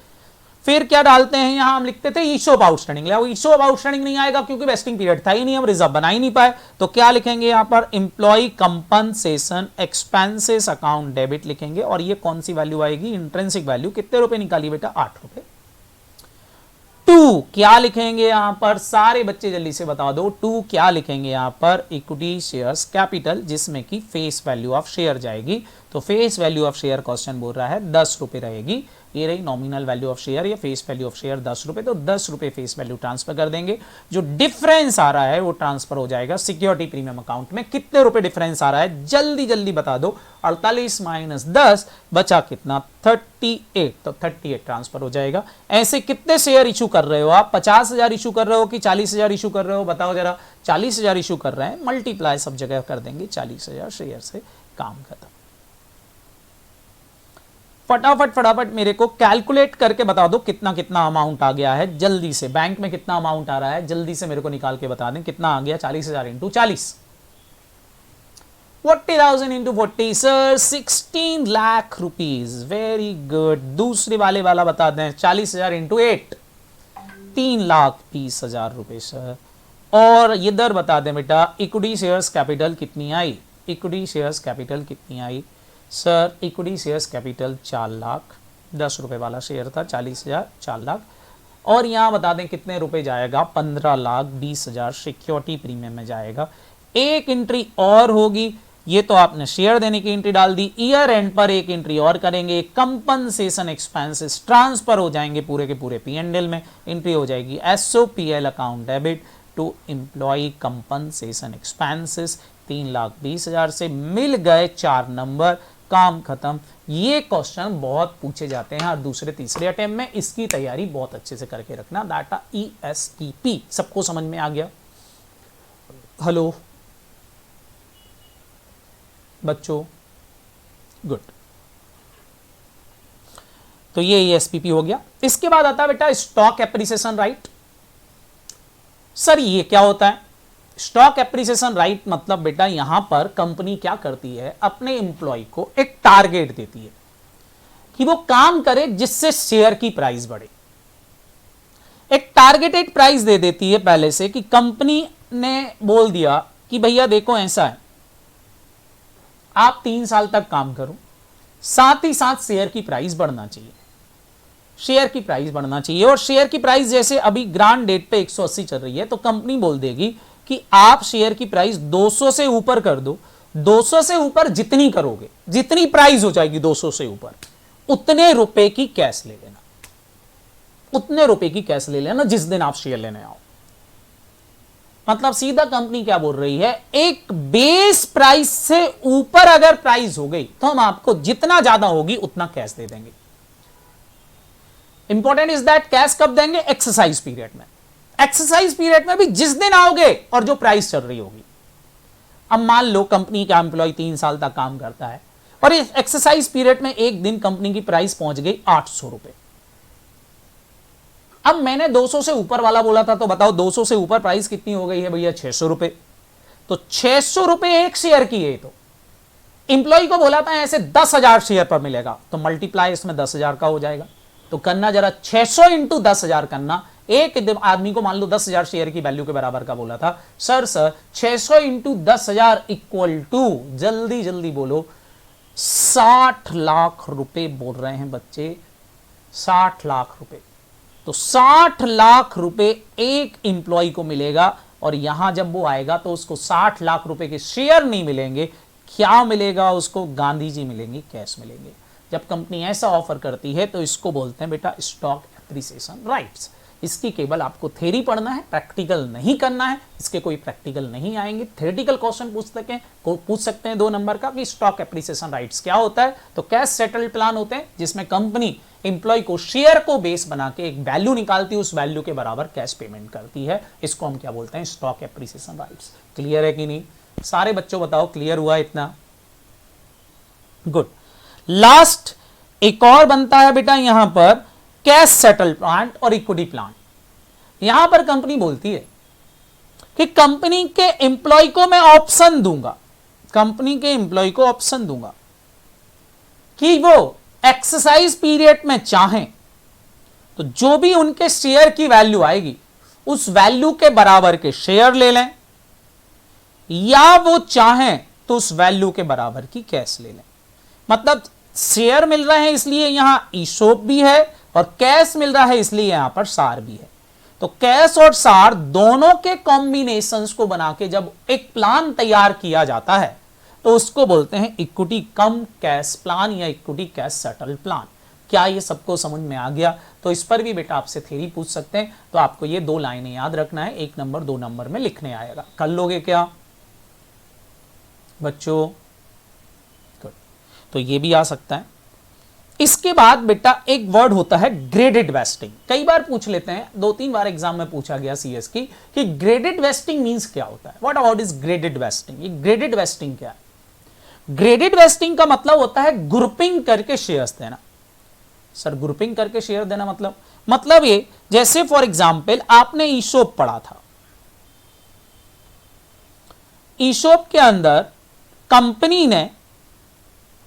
Speaker 1: फिर क्या डालते हैं यहां? हम लिखते थे ईशॉप आउटस्टैंडिंग। ईशॉप आउटस्टैंडिंग नहीं आएगा क्योंकि वेस्टिंग पीरियड था ही नहीं, हम रिजर्व बना ही नहीं पाए। तो क्या लिखेंगे यहां पर? Employ compensation expenses account debit लिखेंगे। और ये कौन सी वैल्यू आएगी? Intrinsic value. कितने रुपए निकाली बेटा? 8 रुपए। 2 क्या लिखेंगे यहां पर? सारे बच्चे जल्दी से बता दो। 2 क्या लिखेंगे यहां पर? इक्विटी शेयर्स कैपिटल, जिसमें की फेस वैल्यू ऑफ शेयर जाएगी। तो face value of share question बोल रहा है 10 रुपए रहेगी। ये रही नॉमिनल वैल्यू ऑफ शेयर या फेस वैल्यू ऑफ शेयर 10 रुपए। तो 10 रुपए फेस वैल्यू ट्रांसफर कर देंगे। जो डिफरेंस आ रहा है वो ट्रांसफर हो जाएगा सिक्योरिटी प्रीमियम अकाउंट में। कितने रुपए डिफरेंस आ रहा है? जल्दी जल्दी बता दो। 48 माइनस 10 बचा कितना? 38। तो 38 ट्रांसफर हो जाएगा। ऐसे कितने शेयर इशू कर रहे हो आप? 50,000 इशू कर रहे हो कि 40,000 इशू कर रहे हो? बताओ जरा। 40,000 इशू कर रहे हैं, मल्टीप्लाई सब जगह कर देंगे 40,000 शेयर से, काम खत्म। फटाफट मेरे को कैलकुलेट करके बता दो कितना कितना अमाउंट आ गया है। जल्दी से बैंक में कितना अमाउंट आ रहा है, जल्दी से मेरे को निकाल के बता दें कितना आ गया। 40,000 into 40, 40,000 into 40 sir 16 lakh rupees. Very good. दूसरे वाला बता दें 40,000 इंटू 8, 3,20,000 रुपए सर। और इधर बता दें बेटा इक्विटी शेयर्स कैपिटल कितनी आई? इक्विटी शेयर्स कैपिटल कितनी आई sir? Equity shares capital 4 lakh. 10 रुपए वाला शेयर था, 40,000 4 लाख। और यहां बता दें कितने रुपए जाएगा? 15,20,000 सिक्योरिटी प्रीमियम में जाएगा। एक एंट्री और होगी, ये तो आपने शेयर देने की एंट्री डाल दी। ईयर एंड पर एक एंट्री और करेंगे, कंपनसेशन एक्सपेंसेस ट्रांसफर हो जाएंगे पूरे के पूरे P&L में। एंट्री हो जाएगी SOPL account debit to employee compensation expenses. 3,20,000 से मिल गए 4 नंबर, काम खत्म। ये क्वेश्चन बहुत पूछे जाते हैं हर दूसरे तीसरे अटेम्प्ट में। इसकी तैयारी बहुत अच्छे से करके रखना। डाटा ESTP सबको समझ में आ गया? हेलो बच्चों, गुड। तो ये ESPP हो गया। इसके बाद आता है बेटा स्टॉक एप्रिसिएशन राइट। सर ये क्या होता है? स्टॉक एप्रिसिएशन राइट मतलब बेटा यहां पर कंपनी क्या करती है, अपने एम्प्लॉय को एक टारगेट देती है कि वो काम करे जिससे शेयर की प्राइस बढ़े। एक टारगेटेड प्राइस दे देती है पहले से कि कंपनी ने बोल दिया कि भैया देखो ऐसा है, आप 3 साल तक काम करो, साथ ही साथ शेयर की प्राइस बढ़ना चाहिए। शेयर की प्राइस बढ़ना चाहिए। और शेयर की प्राइस जैसे अभी ग्रांड डेट पे 180 चल रही है, तो कंपनी बोल देगी कि आप शेयर की प्राइस 200 से ऊपर कर दो। 200 से ऊपर जितनी करोगे, जितनी प्राइस हो जाएगी 200 से ऊपर, उतने रुपए की कैश ले लेना। उतने रुपए की कैश ले लेना जिस दिन आप शेयर लेने आओ। मतलब सीधा कंपनी क्या बोल रही है, एक बेस प्राइस से ऊपर अगर प्राइस हो गई तो हम आपको जितना ज्यादा होगी उतना कैश दे देंगे। इंपॉर्टेंट इज दैट कैश कब देंगे? एक्सरसाइज पीरियड में। एक्सरसाइज पीरियड में भी जिस दिन आओगे और जो प्राइस चल रही होगी। अब मान लो कंपनी का एम्प्लॉय 3 साल तक काम करता है और इस एक्सरसाइज पीरियड में एक दिन कंपनी की प्राइस पहुंच गई 800 रुपए। अब मैंने 200 से ऊपर वाला बोला था, तो बताओ 200 से ऊपर प्राइस कितनी हो गई है भैया? 600 रुपए। तो 600 रुपए एक शेयर की है। तो इंप्लॉय को बोला था ऐसे 10,000 शेयर पर मिलेगा, तो मल्टीप्लाई इसमें 10,000 का हो जाएगा। तो करना जरा 600 इंटू 10,000 करना। एक आदमी को मान लो 10,000 शेयर की वैल्यू के बराबर का बोला था। सर 600 इंटू 10,000 इक्वल टू, जल्दी जल्दी बोलो, 60 लाख रुपए बोल रहे हैं बच्चे। 60 लाख रुपए। तो 60 लाख रुपए एक इंप्लॉय को मिलेगा। और यहां जब वो आएगा तो उसको 60 लाख रुपए के शेयर नहीं मिलेंगे। क्या मिलेगा उसको? गांधी जी मिलेंगे, कैश मिलेंगे। जब कंपनी ऐसा ऑफर करती है तो इसको बोलते हैं बेटा स्टॉक एप्रिसिएशन राइट्स। इसकी केवल आपको थ्योरी पढ़ना है, प्रैक्टिकल नहीं करना है। इसके कोई प्रैक्टिकल नहीं आएंगे। थ्योरेटिकल क्वेश्चन पूछ सकते हैं 2 नंबर का कि स्टॉक एप्रिसिएशन राइट्स क्या होता है। तो कैश सेटल्ड प्लान होते हैं जिसमें कंपनी एम्प्लॉय को शेयर को बेस बना के एक वैल्यू निकालती है, उस वैल्यू के बराबर कैश पेमेंट करती है। इसको हम क्या बोलते हैं? Stock appreciation rights. क्लियर है कि नहीं? सारे बच्चों बताओ क्लियर हुआ इतना? गुड। लास्ट एक और बनता है बेटा यहां पर कैश सेटल प्लांट और इक्विटी प्लांट। यहां पर कंपनी बोलती है कि कंपनी के एम्प्लॉय को मैं ऑप्शन दूंगा, कंपनी के एम्प्लॉय को ऑप्शन दूंगा कि वो एक्सरसाइज पीरियड में चाहें तो जो भी उनके शेयर की वैल्यू आएगी उस वैल्यू के बराबर के शेयर ले लें, या वो चाहें तो उस वैल्यू के बराबर की कैश ले लें। मतलब शेयर मिल रहे हैं इसलिए यहां ईशॉप भी है और कैश मिल रहा है इसलिए यहां पर सार भी है। तो कैश और सार दोनों के कॉम्बिनेशंस को बना के जब एक प्लान तैयार किया जाता है तो उसको बोलते हैं इक्विटी कम कैश प्लान या इक्विटी कैश सेटल प्लान। क्या ये सबको समझ में आ गया? तो इस पर भी बेटा आपसे थ्योरी पूछ सकते हैं, तो आपको ये 2 लाइनें याद रखना है, 1 नंबर 2 नंबर में लिखने आएगा। कर लोगे क्या बच्चों? तो ये भी आ सकता है। इसके बाद बेटा एक वर्ड होता है ग्रेडेड वेस्टिंग। कई बार पूछ लेते हैं, 2-3 बार एग्जाम में पूछा गया सीएस की कि ग्रेडेड वेस्टिंग मींस क्या होता है। What about is graded wasting? ये ग्रेडेड वेस्टिंग क्या है? ग्रेडेड वेस्टिंग का मतलब होता है ग्रुपिंग करके शेयर्स देना। सर ग्रुपिंग करके शेयर देना मतलब ये, जैसे फॉर एग्जांपल आपने ईशॉप पढ़ा था, ईशॉप के अंदर कंपनी ने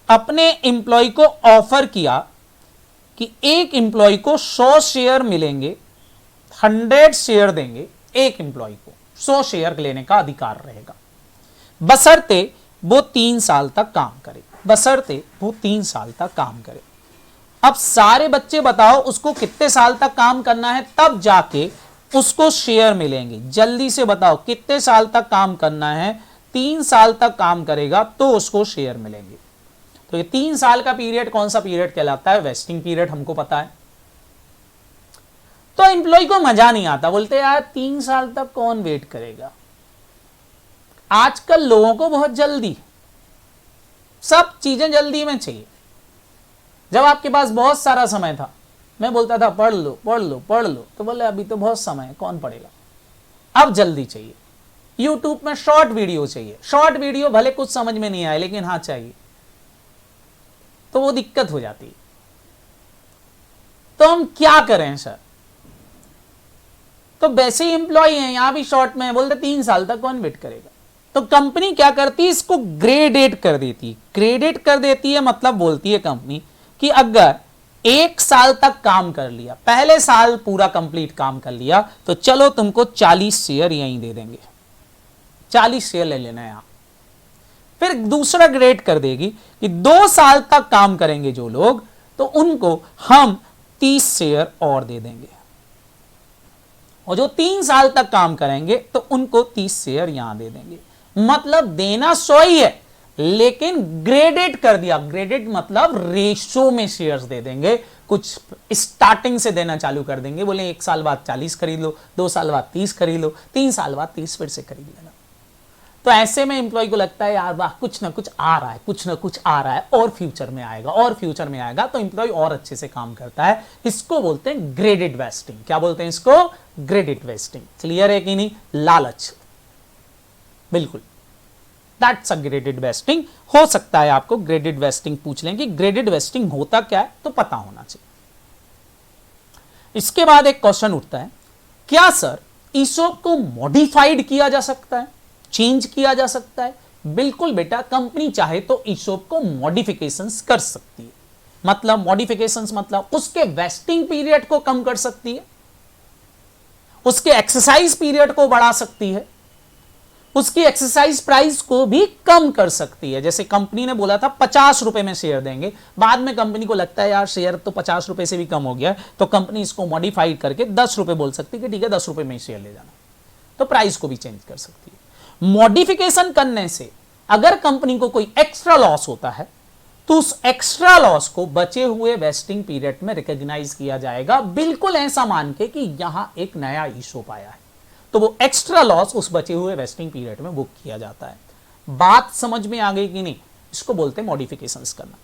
Speaker 1: अपने एम्प्लॉय को ऑफर किया कि एक एम्प्लॉय को 100 शेयर मिलेंगे, 100 शेयर देंगे, एक एम्प्लॉय को 100 शेयर लेने का अधिकार रहेगा, बशर्ते वो 3 साल तक काम करे, बशर्ते वो 3 साल तक काम करे। अब सारे बच्चे बताओ उसको कितने साल तक काम करना है तब जाके उसको शेयर मिलेंगे। जल्दी से बताओ कितने साल तक काम करना है? 3 साल तक काम करेगा तो उसको शेयर मिलेंगे। तो ये 3 साल का पीरियड कौन सा पीरियड कहलाता है? वेस्टिंग पीरियड, हमको पता है। तो एम्प्लॉय को मजा नहीं आता, बोलते यार 3 साल तक कौन वेट करेगा। आजकल लोगों को बहुत जल्दी, सब चीजें जल्दी में चाहिए। जब आपके पास बहुत सारा समय था, मैं बोलता था पढ़ लो पढ़ लो पढ़ लो, तो बोले अभी तो बहुत समय है, कौन पढ़ेगा। अब जल्दी चाहिए। यूट्यूब में शॉर्ट वीडियो चाहिए, शॉर्ट वीडियो भले कुछ समझ में नहीं आए लेकिन हाँ चाहिए, तो वो दिक्कत हो जाती है। तो हम क्या करें सर? तो वैसे ही एम्प्लॉय हैं, यहां भी शॉर्ट में बोलते 3 साल तक कौन वेट करेगा। तो कंपनी क्या करती है, इसको ग्रेडेड कर देती है। ग्रेडेड कर देती है मतलब बोलती है कंपनी कि अगर 1 साल तक काम कर लिया, पहले साल पूरा कंप्लीट काम कर लिया, तो चलो तुमको 40 शेयर यहीं दे देंगे, 40 शेयर ले लेना यहां। फिर दूसरा ग्रेड कर देगी कि 2 साल तक काम करेंगे जो लोग, तो उनको हम 30 शेयर और दे देंगे, और जो 3 साल तक काम करेंगे तो उनको 30 शेयर यहां दे देंगे। मतलब देना 100 ही है लेकिन ग्रेडेड कर दिया। ग्रेडेड मतलब रेशो में शेयर्स दे देंगे, कुछ स्टार्टिंग से देना चालू कर देंगे। बोले 1 साल बाद 40 खरीद लो, 2 साल बाद 30 खरीद लो, 3 साल बाद 30 फिर से खरीद लेना। तो ऐसे में एम्प्लॉय को लगता है यार वाह कुछ ना कुछ आ रहा है, कुछ ना कुछ आ रहा है, और फ्यूचर में आएगा और फ्यूचर में आएगा, तो एम्प्लॉय और अच्छे से काम करता है। इसको बोलते हैं ग्रेडेड वेस्टिंग। क्या बोलते हैं इसको? Graded wasting. क्लियर है कि नहीं? लालच, बिल्कुल, दैट्स अ ग्रेडेड वेस्टिंग। हो सकता है आपको ग्रेडेड वेस्टिंग पूछ लें कि ग्रेडेड वेस्टिंग होता क्या है, तो पता होना चाहिए। इसके बाद एक क्वेश्चन उठता है, क्या सर ईसॉप को मॉडिफाइड किया जा सकता है, चेंज किया जा सकता है? बिल्कुल बेटा, कंपनी चाहे तो ईसॉप को मॉडिफिकेशंस कर सकती है। मतलब मॉडिफिकेशंस मतलब उसके वेस्टिंग पीरियड को कम कर सकती है, उसके एक्सरसाइज पीरियड को बढ़ा सकती है, उसकी एक्सरसाइज प्राइस को भी कम कर सकती है। जैसे कंपनी ने बोला था 50 रुपए में शेयर देंगे, बाद में कंपनी को लगता है यार शेयर तो 50 रुपए से भी कम हो गया, तो कंपनी इसको मॉडिफाइड करके 10 रुपए बोल सकती है कि ठीक है 10 रुपए में शेयर ले जाना, तो प्राइस को भी चेंज कर सकती है। मॉडिफिकेशन करने से अगर कंपनी को कोई एक्स्ट्रा लॉस होता है तो उस एक्स्ट्रा लॉस को बचे हुए वेस्टिंग पीरियड में रिकॉग्नाइज किया जाएगा, बिल्कुल ऐसा मान के कि यहां एक नया ईशॉप आया है, तो वो एक्स्ट्रा लॉस उस बचे हुए वेस्टिंग पीरियड में बुक किया जाता है। बात समझ में आ गई कि नहीं? इसको बोलते हैं मॉडिफिकेशंस करना।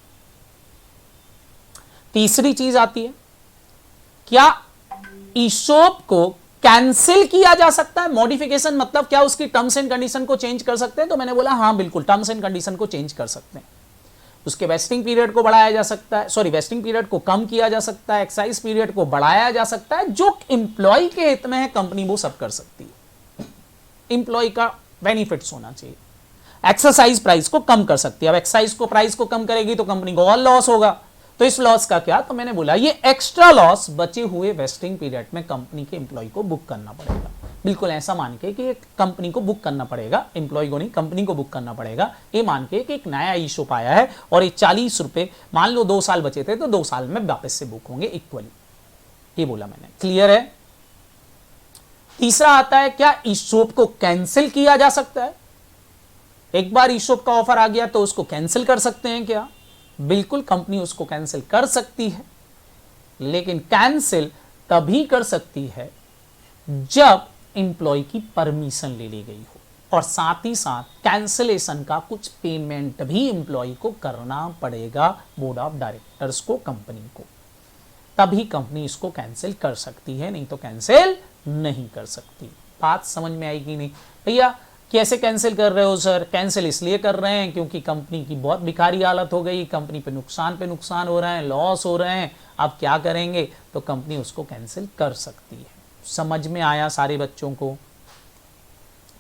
Speaker 1: तीसरी चीज आती है, क्या ईशॉप को कैंसिल किया जा सकता है? मॉडिफिकेशन मतलब क्या उसकी टर्म्स एंड कंडीशन को चेंज कर सकते हैं? तो मैंने बोला हाँ बिल्कुल, टर्म्स एंड कंडीशन को चेंज कर सकते हैं। उसके वेस्टिंग पीरियड को बढ़ाया जा सकता है, सॉरी वेस्टिंग पीरियड को कम किया जा सकता है, एक्साइज पीरियड को बढ़ाया जा सकता है। जो एम्प्लॉय के हित में है कंपनी वो सब कर सकती है, एम्प्लॉय का बेनिफिट्स होना चाहिए। एक्सरसाइज प्राइस को कम कर सकती है। अब एक्साइज को प्राइस को कम करेगी तो कंपनी को और लॉस होगा, तो इस लॉस का क्या, तो मैंने बोला ये एक्स्ट्रा लॉस बचे हुए वेस्टिंग पीरियड में कंपनी के एम्प्लॉय को बुक करना पड़ेगा। बिल्कुल ऐसा मान के कि कंपनी को बुक करना पड़ेगा, एम्प्लॉय को नहीं, कंपनी को बुक करना पड़ेगा। ये मान के कि एक नया इशूप आया है और ये 40 रुपए, मान लो 2 साल बचे थे तो 2 साल में वापस से बुक होंगे इक्वली, ये बोला मैंने। क्लियर है। तीसरा आता है क्या इशूप को कैंसिल किया जा सकता है। एक बार इशूप का ऑफर आ गया तो उसको कैंसिल कर सकते हैं क्या, बिल्कुल कंपनी उसको कैंसिल कर सकती है, लेकिन कैंसिल तभी कर सकती है जब एम्प्लॉय की परमिशन ले ली गई हो और साथ ही साथ कैंसिलेशन का कुछ पेमेंट भी एम्प्लॉय को करना पड़ेगा बोर्ड ऑफ डायरेक्टर्स को, कंपनी को, तभी कंपनी इसको कैंसिल कर सकती है, नहीं तो कैंसिल नहीं कर सकती। बात समझ में आएगी नहीं भैया, कैसे कैंसिल कर रहे हो सर, कैंसिल इसलिए कर रहे हैं क्योंकि कंपनी की बहुत भिखारी हालत हो गई, कंपनी पे नुकसान हो रहे हैं, लॉस हो रहे हैं, अब क्या करेंगे, तो कंपनी उसको कैंसिल कर सकती है। समझ में आया सारे बच्चों को,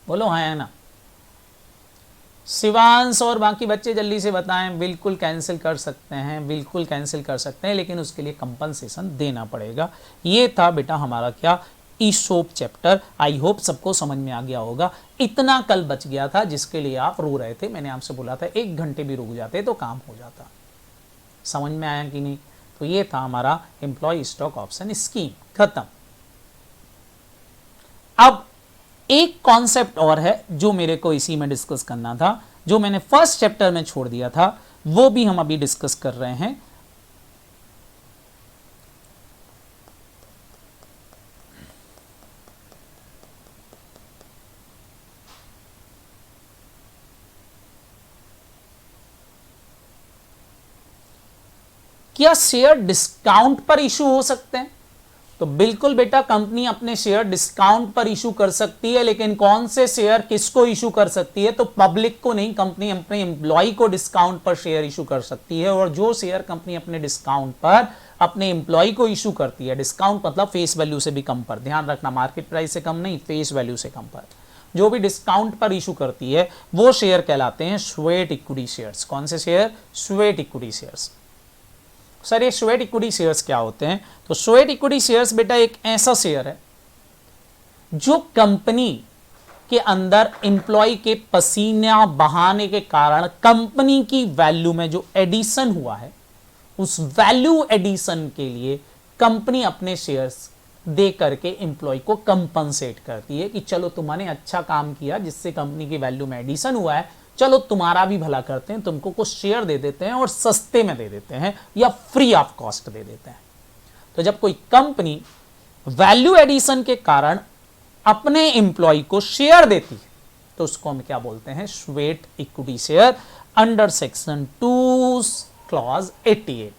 Speaker 1: बोलो हाँ है ना। शिवांश और बाकी बच्चे जल्दी से बताएं। बिल्कुल कैंसिल कर सकते हैं, बिल्कुल कैंसिल कर सकते हैं, लेकिन उसके लिए कंपनसेशन देना पड़ेगा। ये था बेटा हमारा क्या ईशोप चैप्टर। आई होप सबको समझ में आ गया होगा। इतना कल बच गया था जिसके लिए आप रो रहे थे, मैंने आपसे बोला था 1 घंटे भी रुक जाते तो काम हो जाता। समझ में आया कि नहीं। तो ये था हमारा एम्प्लॉय स्टॉक ऑप्शन स्कीम, खत्म। अब एक कॉन्सेप्ट और है जो मेरे को इसी में डिस्कस करना था, जो मैंने फर्स्ट चैप्टर में छोड़ दिया था, वो भी हम अभी डिस्कस कर रहे हैं। क्या शेयर डिस्काउंट पर इशू हो सकते हैं। तो बिल्कुल बेटा कंपनी अपने शेयर डिस्काउंट पर इशू कर सकती है, लेकिन कौन से शेयर किसको इशू कर सकती है, तो पब्लिक को नहीं, कंपनी अपने एम्प्लॉय को डिस्काउंट पर शेयर इशू कर सकती है। और जो शेयर कंपनी अपने डिस्काउंट पर अपने एम्प्लॉय को इशू करती है, डिस्काउंट मतलब फेस वैल्यू से भी कम पर, ध्यान रखना मार्केट प्राइस से कम नहीं, फेस वैल्यू से कम पर, जो भी डिस्काउंट पर इशू करती है वो शेयर कहलाते हैं स्वेट इक्विटी शेयर्स। कौन से share, sweat equity shares. Sir ये स्वेट इक्विटी शेयर्स क्या होते हैं, तो स्वेट इक्विटी शेयर्स बेटा एक ऐसा शेयर है जो कंपनी के अंदर एम्प्लॉय के पसीना बहाने के कारण कंपनी की वैल्यू में जो एडिशन हुआ है, उस वैल्यू एडिशन के लिए कंपनी अपने शेयर्स दे करके एम्प्लॉय को कंपनसेट करती है कि चलो तुमने अच्छा काम किया जिससे कंपनी की वैल्यू में एडिशन हुआ है, चलो तुम्हारा भी भला करते हैं, तुमको कुछ शेयर दे देते हैं और सस्ते में दे देते हैं या फ्री ऑफ कॉस्ट दे देते हैं। तो जब कोई कंपनी वैल्यू एडिशन के कारण अपने एम्प्लॉय को शेयर देती है तो उसको हम क्या बोलते हैं, sweat equity share under section 2 clause 88।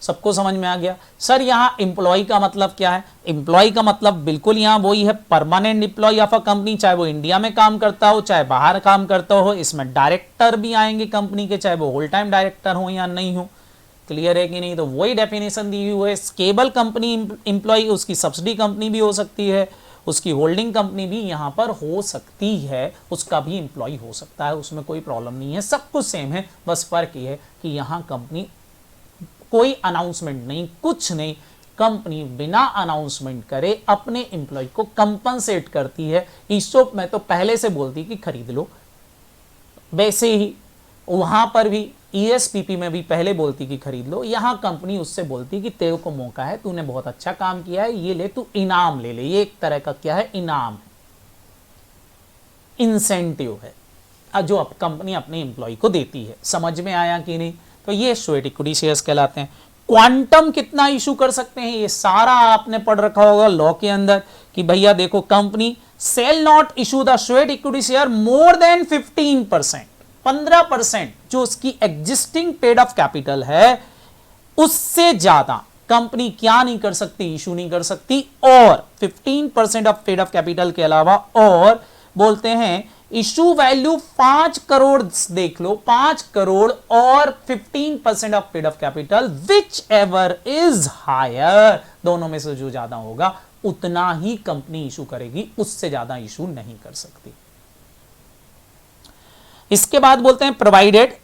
Speaker 1: सबको समझ में आ गया। सर यहां एम्प्लॉय का मतलब क्या है, एम्प्लॉय का मतलब बिल्कुल यहां वही है, permanent employee of a company, चाहे वो इंडिया में काम करता हो चाहे बाहर काम करता हो। इसमें डायरेक्टर भी आएंगे कंपनी के, चाहे वो होल टाइम डायरेक्टर हो या नहीं हो। क्लियर है कि नहीं। तो वही डेफिनेशन दी हुई है, स्केबल कंपनी एम्प्लॉय, उसकी सब्सिडी कंपनी भी हो सकती है, उसकी होल्डिंग कंपनी भी यहां पर हो सकती है, उसका भी एम्प्लॉय हो सकता है, उसमें कोई प्रॉब्लम नहीं है, सब कुछ सेम है। बस फर्क ये है कि यहां कंपनी कोई अनाउंसमेंट नहीं, कुछ नहीं, कंपनी बिना अनाउंसमेंट करे अपने एम्प्लॉय को कंपनसेट करती है। ईशॉप में तो पहले से बोलती कि खरीद लो, वैसे ही वहां पर भी ईएसपीपी में भी पहले बोलती कि खरीद लो। यहां कंपनी उससे बोलती कि तेरे को मौका है, तूने बहुत अच्छा काम किया है, ये ले, तू इनाम ले ले। ये एक तरह का क्या है, इनाम है, इंसेंटिव है जो अब कंपनी अपने एम्प्लॉय को देती है। समझ में आया कि नहीं। तो ये स्वेट इक्विटी शेयर्स कहलाते हैं। क्वांटम कितना इशू कर सकते हैं, ये सारा आपने पढ़ रखा होगा लॉ के अंदर कि भैया देखो company shall not issue the sweat equity share more than 15%, 15% जो उसकी एग्जिस्टिंग पेड ऑफ कैपिटल है उससे ज्यादा कंपनी क्या नहीं कर सकती, इशू नहीं कर सकती। और 15% ऑफ पेड ऑफ कैपिटल के अलावा और बोलते हैं इशू वैल्यू 5 करोड़ देख लो, 5 करोड़ और 15% of paid of capital whichever is higher, दोनों में से जो ज्यादा होगा उतना ही कंपनी इशू करेगी, उससे ज्यादा इशू नहीं कर सकती। इसके बाद बोलते हैं provided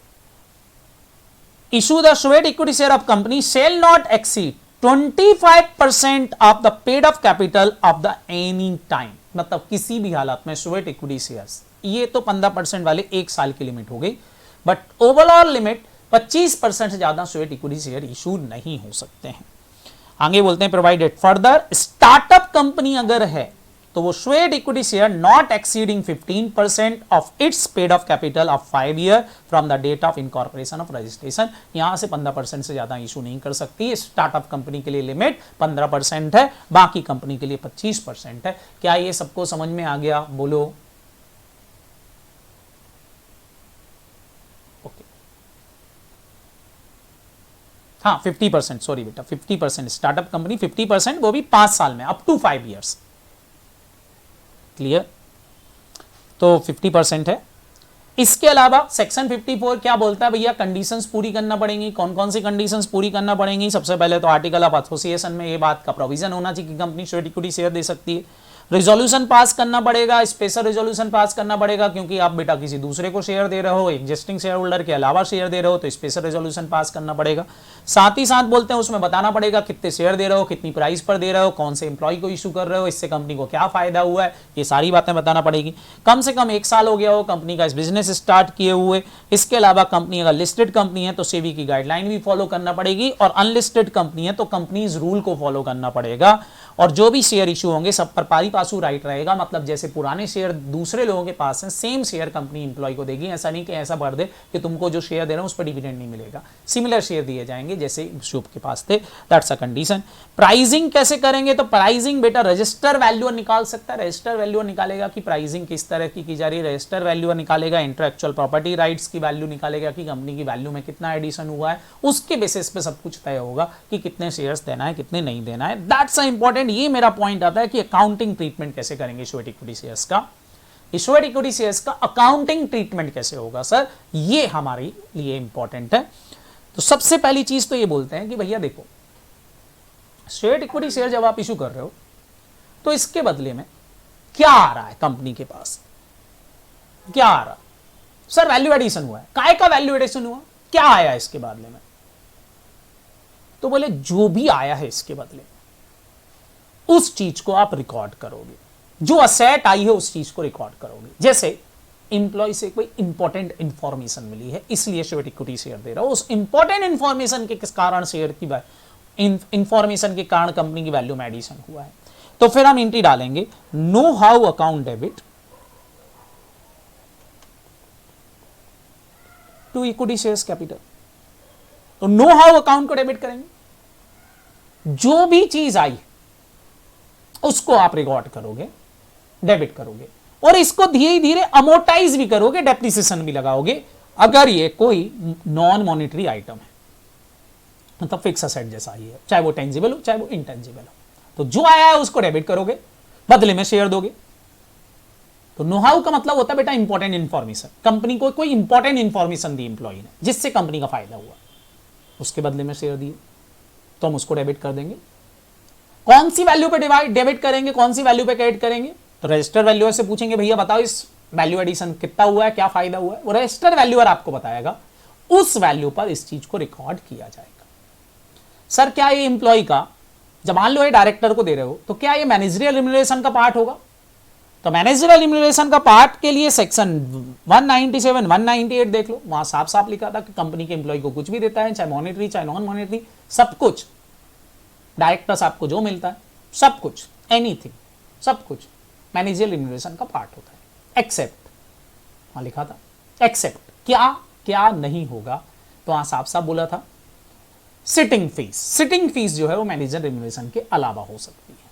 Speaker 1: issue the sweat equity share of company shall not exceed 25% of the paid of capital of the any time, मतलब किसी भी हालत में स्वेट इक्विटी शेयर्स, ये तो 15% वाले एक साल की लिमिट हो गई, बट ओवरऑल लिमिट 25% से ज्यादा स्वेट इक्विटी शेयर इशू नहीं हो सकते हैं। आगे बोलते हैं प्रोवाइडेड फर्दर स्टार्टअप कंपनी अगर है तो वो sweat equity share not exceeding 15% of its paid of capital of 5 year from the date of incorporation of registration, यहां से 15% से ज्यादा इशू नहीं कर सकती। स्टार्टअप कंपनी के लिए लिमिट 15% है, बाकी कंपनी के लिए 25% है। क्या ये सबको समझ में आ गया? बोलो। ओके, हाँ 50%, सॉरी बेटा 50% स्टार्टअप कंपनी, 50% वो भी 5 साल में, अप टू 5 ईयर्स। क्लियर? तो 50% है। इसके अलावा सेक्शन 54 क्या बोलता है भैया? कंडीशंस पूरी करना पड़ेंगी। कौन कौन सी कंडीशंस पूरी करना पड़ेंगी? सबसे पहले तो आर्टिकल ऑफ एसोसिएशन में ये बात का प्रोविजन होना चाहिए कि कंपनी स्वेट इक्विटी शेयर दे सकती है। रिजोल्यूशन पास करना पड़ेगा, स्पेशल रिजोल्यूशन पास करना पड़ेगा, क्योंकि आप बेटा किसी दूसरे को शेयर दे रहे हो, एग्जिस्टिंग शेयर होल्डर के अलावा शेयर दे रहे हो, तो स्पेशल रिजोल्यूशन पास करना पड़ेगा। साथ ही साथ बोलते हैं उसमें बताना पड़ेगा कितने शेयर दे रहे हो, कितनी प्राइस पर दे रहे हो, कौन से एम्प्लॉय को इशू कर रहे हो, इससे कंपनी को क्या फायदा हुआ है, ये सारी बातें बताना पड़ेगी। कम से कम 1 साल हो गया हो कंपनी का इस बिजनेस स्टार्ट किए हुए। इसके अलावा कंपनी अगर लिस्टेड कंपनी है तो सेबी की गाइडलाइन भी फॉलो करना पड़ेगी, और अनलिस्टेड कंपनी है तो कंपनीज रूल को फॉलो करना पड़ेगा। और जो भी शेयर इशू होंगे सब पर पारी पासू राइट रहेगा, मतलब जैसे पुराने शेयर दूसरे लोगों के पास हैं, सेम शेयर कंपनी इंप्लॉय को देगी। ऐसा नहीं कि ऐसा भर दे कि तुमको जो शेयर दे रहे हो उस पर डिविडेंड नहीं मिलेगा, सिमिलर शेयर दिए जाएंगे जैसे शुभ के पास थे। That's a condition. प्राइसिंग कैसे करेंगे? तो प्राइसिंग बेटा रजिस्टर वैल्यूअर निकाल सकता है। रजिस्टर वैल्यूअर निकालेगा कि प्राइसिंग किस तरह की जा रही है, रजिस्टर वैल्यूअर निकालेगा, इंटेलेक्चुअल प्रॉपर्टी राइट्स की वैल्यू निकालेगा कि कंपनी की वैल्यू में कितना एडिशन हुआ है, उसके बेसिस पे सब कुछ तय होगा कि कितने शेयर्स देना है, कितने नहीं देना है। That's important. ये मेरा पॉइंट आता है कि अकाउंटिंग ट्रीटमेंट कैसे करेंगे स्वेट इक्विटी शेयर्स का, स्वेट इक्विटी शेयर्स का अकाउंटिंग ट्रीटमेंट कैसे होगा सर, ये हमारे लिए इंपॉर्टेंट है। तो सबसे पहली चीज तो ये बोलते हैं कि भैया देखो, स्वेट इक्विटी शेयर जब आप इशू कर रहे हो तो इसके बदले में क्या आ रहा है कंपनी के पास? क्या आ रहा? सर वैल्यू एडिशन हुआ है। काय का वैल्यू एडिशन हुआ? क्या आया इसके बदले में? तो बोले जो भी आया है इसके बदले उस चीज को आप रिकॉर्ड करोगे, जो असेट आई है उस चीज को रिकॉर्ड करोगे। जैसे इंप्लॉय से कोई इंपॉर्टेंट इंफॉर्मेशन मिली है इसलिए स्वेट इक्विटी शेयर दे रहा हो, उस इंपॉर्टेंट इंफॉर्मेशन के किस कारण शेयर की इंफॉर्मेशन के कारण कंपनी की वैल्यू में एडिशन हुआ है, तो फिर हम एंट्री डालेंगे know how account debit to equity shares capital. तो नो हाउ अकाउंट को डेबिट करेंगे, जो भी चीज आई उसको आप रिकॉर्ड करोगे, डेबिट करोगे, और इसको धीरे धीरे अमोर्टाइज भी करोगे, डेप्रिसिएशन भी लगाओगे अगर ये कोई नॉन मॉनिटरी आइटम है, मतलब फिक्स असेट जैसा ही है, चाहे वो टेंजिबल हो चाहे वो इंटेंजिबल हो। तो जो आया है उसको डेबिट करोगे, बदले में शेयर दोगे। तो नो हाउ का मतलब होता है बेटा इंपॉर्टेंट इंफॉर्मेशन, कंपनी को कोई इंपॉर्टेंट इंफॉर्मेशन दी इंप्लॉय ने जिससे कंपनी का फायदा हुआ, उसके बदले में शेयर दिए, तो हम उसको डेबिट कर देंगे। कौन सी वैल्यू पे डेबिट करेंगे, कौन सी वैल्यू पे क्रेडिट करेंगे? तो रजिस्टर वैल्यूअर से पूछेंगे भैया बताओ इस वैल्यू एडिशन कितना हुआ है, क्या फायदा हुआ है, वो रजिस्टर वैल्यूअर आपको बताएगा, उस वैल्यू पर इस चीज को रिकॉर्ड किया जाएगा। सर क्या ये इंप्लॉय का, जब मान लो ये डायरेक्टर को दे रहे हो, तो क्या ये मैनेजरियल रिम्यूनरेशन का पार्ट होगा? तो मैनेजरियल रिम्यूनरेशन का पार्ट के लिए सेक्शन 197 198 देख लो, वहां साफ साफ लिखा था कि कंपनी के एम्प्लॉय को कुछ भी देता है, चाहे मॉनिटरी चाहे नॉन मॉनिटरी, सब कुछ डायरेक्टर्स आपको जो मिलता है सब कुछ, एनीथिंग, सब कुछ मैनेजरियल रिम्यूनरेशन का पार्ट होता है, एक्सेप्ट, वहां लिखा था एक्सेप्ट, क्या क्या नहीं होगा, तो वहां साफ साफ बोला था सिटिंग फीस। सिटिंग फीस जो है वो मैनेजर रिम्यूनरेशन के अलावा हो सकती है।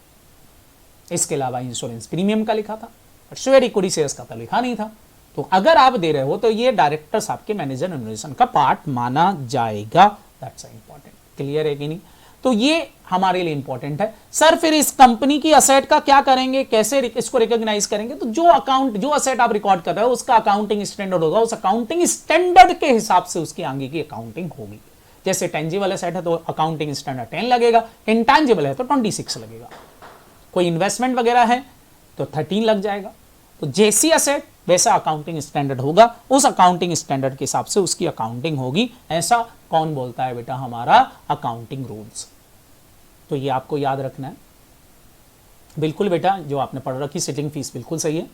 Speaker 1: इसके अलावा इंश्योरेंस प्रीमियम का लिखा था, बट शेयर इक्विटी शेयर्स का तो लिखा नहीं था। तो अगर आप दे रहे हो तो ये डायरेक्टर साहब के मैनेजर रिम्यूनरेशन का पार्ट माना जाएगा। That's important. क्लियर है कि नहीं? तो ये हमारे लिए इंपॉर्टेंट है। सर फिर इस कंपनी की असेट का क्या करेंगे, कैसे इसको रिकॉग्नाइज करेंगे? तो जो असेट आप रिकॉर्ड कर रहे हो उसका अकाउंटिंग स्टैंडर्ड होगा, उस अकाउंटिंग स्टैंडर्ड के हिसाब से उसकी आगे की अकाउंटिंग होगी। जैसे टेंजिबल असेट है तो अकाउंटिंग स्टैंडर्ड 10 लगेगा, इंटेंजिबल है तो 26 लगेगा, कोई इन्वेस्टमेंट वगैरह है तो 13 लग जाएगा। तो जैसी असेट वैसा अकाउंटिंग स्टैंडर्ड होगा, उस अकाउंटिंग स्टैंडर्ड के हिसाब से उसकी अकाउंटिंग होगी। ऐसा कौन बोलता है बेटा? हमारा अकाउंटिंग रूल्स। तो ये आपको याद रखना है। बिल्कुल बेटा, जो आपने पढ़ रखी सिटिंग फीस बिल्कुल सही है।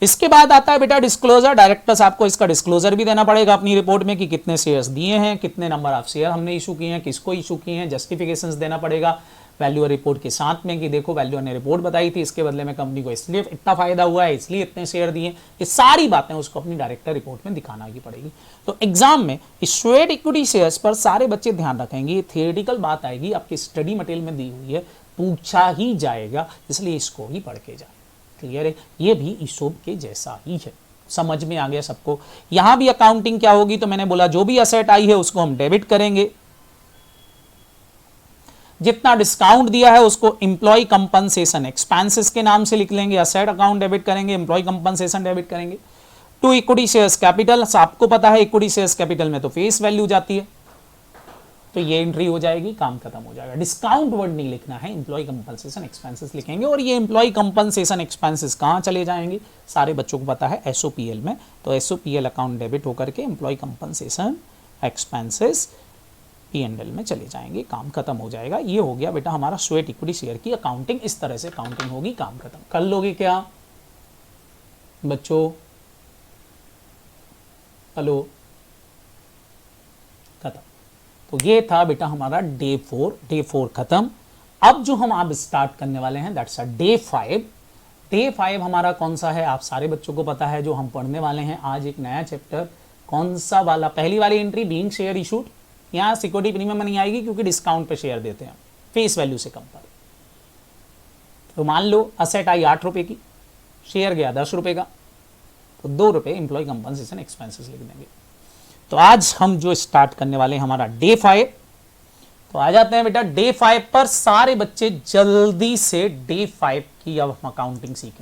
Speaker 1: इसके बाद आता है बेटा डिस्क्लोजर। डायरेक्टर्स आपको इसका डिस्क्लोजर भी देना पड़ेगा अपनी रिपोर्ट में कि कितने शेयर्स दिए हैं, कितने नंबर ऑफ शेयर हमने इशू किए हैं, किसको इशू किए हैं, जस्टिफिकेशंस देना पड़ेगा वैल्यूअर रिपोर्ट के साथ में कि देखो वैल्यूअर ने रिपोर्ट बताई थी, इसके बदले में कंपनी को इसलिए इतना फायदा हुआ है, इसलिए इतने शेयर दिए। ये सारी बातें उसको अपनी डायरेक्टर रिपोर्ट में दिखाना ही पड़ेगी। तो एग्जाम में स्वेट इक्विटी शेयर्स पर सारे बच्चे ध्यान रखेंगे, ये थियोरेटिकल बात आएगी, आपकी स्टडी मटेरियल में दी हुई है, पूछा ही जाएगा, इसलिए इसको ही पढ़ के जाए। क्लियर है? ये भी ईसोप के जैसा ही है। समझ में आ गया सबको? यहां भी अकाउंटिंग क्या होगी? तो मैंने बोला जो भी असेट आई है उसको हम डेबिट करेंगे, जितना डिस्काउंट दिया है उसको एम्प्लॉय कंपनसेशन एक्सपेंसेस के नाम से लिख लेंगे, असेट अकाउंट डेबिट करेंगे, एम्प्लॉय कंपनसेशन डेबिट करेंगे। टू इक्विटी शेयर्स कैपिटल, आपको पता है इक्विटी शेयर्स कैपिटल में तो फेस वैल्यू जाती है, तो ये एंट्री हो जाएगी, काम खत्म हो जाएगा। डिस्काउंट वर्ड नहीं लिखना है, एम्प्लॉय कंपनसेशन एक्सपेंसेस लिखेंगे। और ये एम्प्लॉय कंपनसेशन एक्सपेंसेस कहाँ चले जाएंगे? सारे बच्चों को पता है एसओपीएल में, तो एसओपीएल अकाउंट डेबिट होकर के एम्प्लॉय कंपनसेशन एक्सपेंसेस P&L में चले जाएंगे, काम खत्म हो जाएगा। ये हो गया बेटा हमारा स्वेट इक्विटी शेयर की अकाउंटिंग। इस तरह से अकाउंटिंग होगी, काम खत्म। कर लोगे क्या बच्चों? हेलो, खत्म। तो ये था बेटा हमारा डे 4 खत्म। अब जो हम आप स्टार्ट करने वाले हैं दैट्स अ डे 5। डे 5 हमारा कौन सा है? आप सारे बच्चों को पता है, जो हम पढ़ने वाले हैं आज एक नया चैप्टर। कौन सा वाला? पहली वाली एंट्री बीइंग शेयर इशूड। यहां सिक्योरिटी प्रीमियम नहीं आएगी क्योंकि डिस्काउंट पे शेयर देते हैं फेस वैल्यू से कम पर। तो मान लो असेट आई 8 रुपए की, शेयर गया 10 रुपए का, तो 2 रुपए एम्प्लॉय कंपनसेशन एक्सपेंसेस लिख देंगे। तो आज हम जो स्टार्ट करने वाले हैं हमारा डे 5। तो आ जाते हैं बेटा डे 5 पर। सारे बच्चे जल्दी से डे 5 की अब हम अकाउंटिंग सीखें।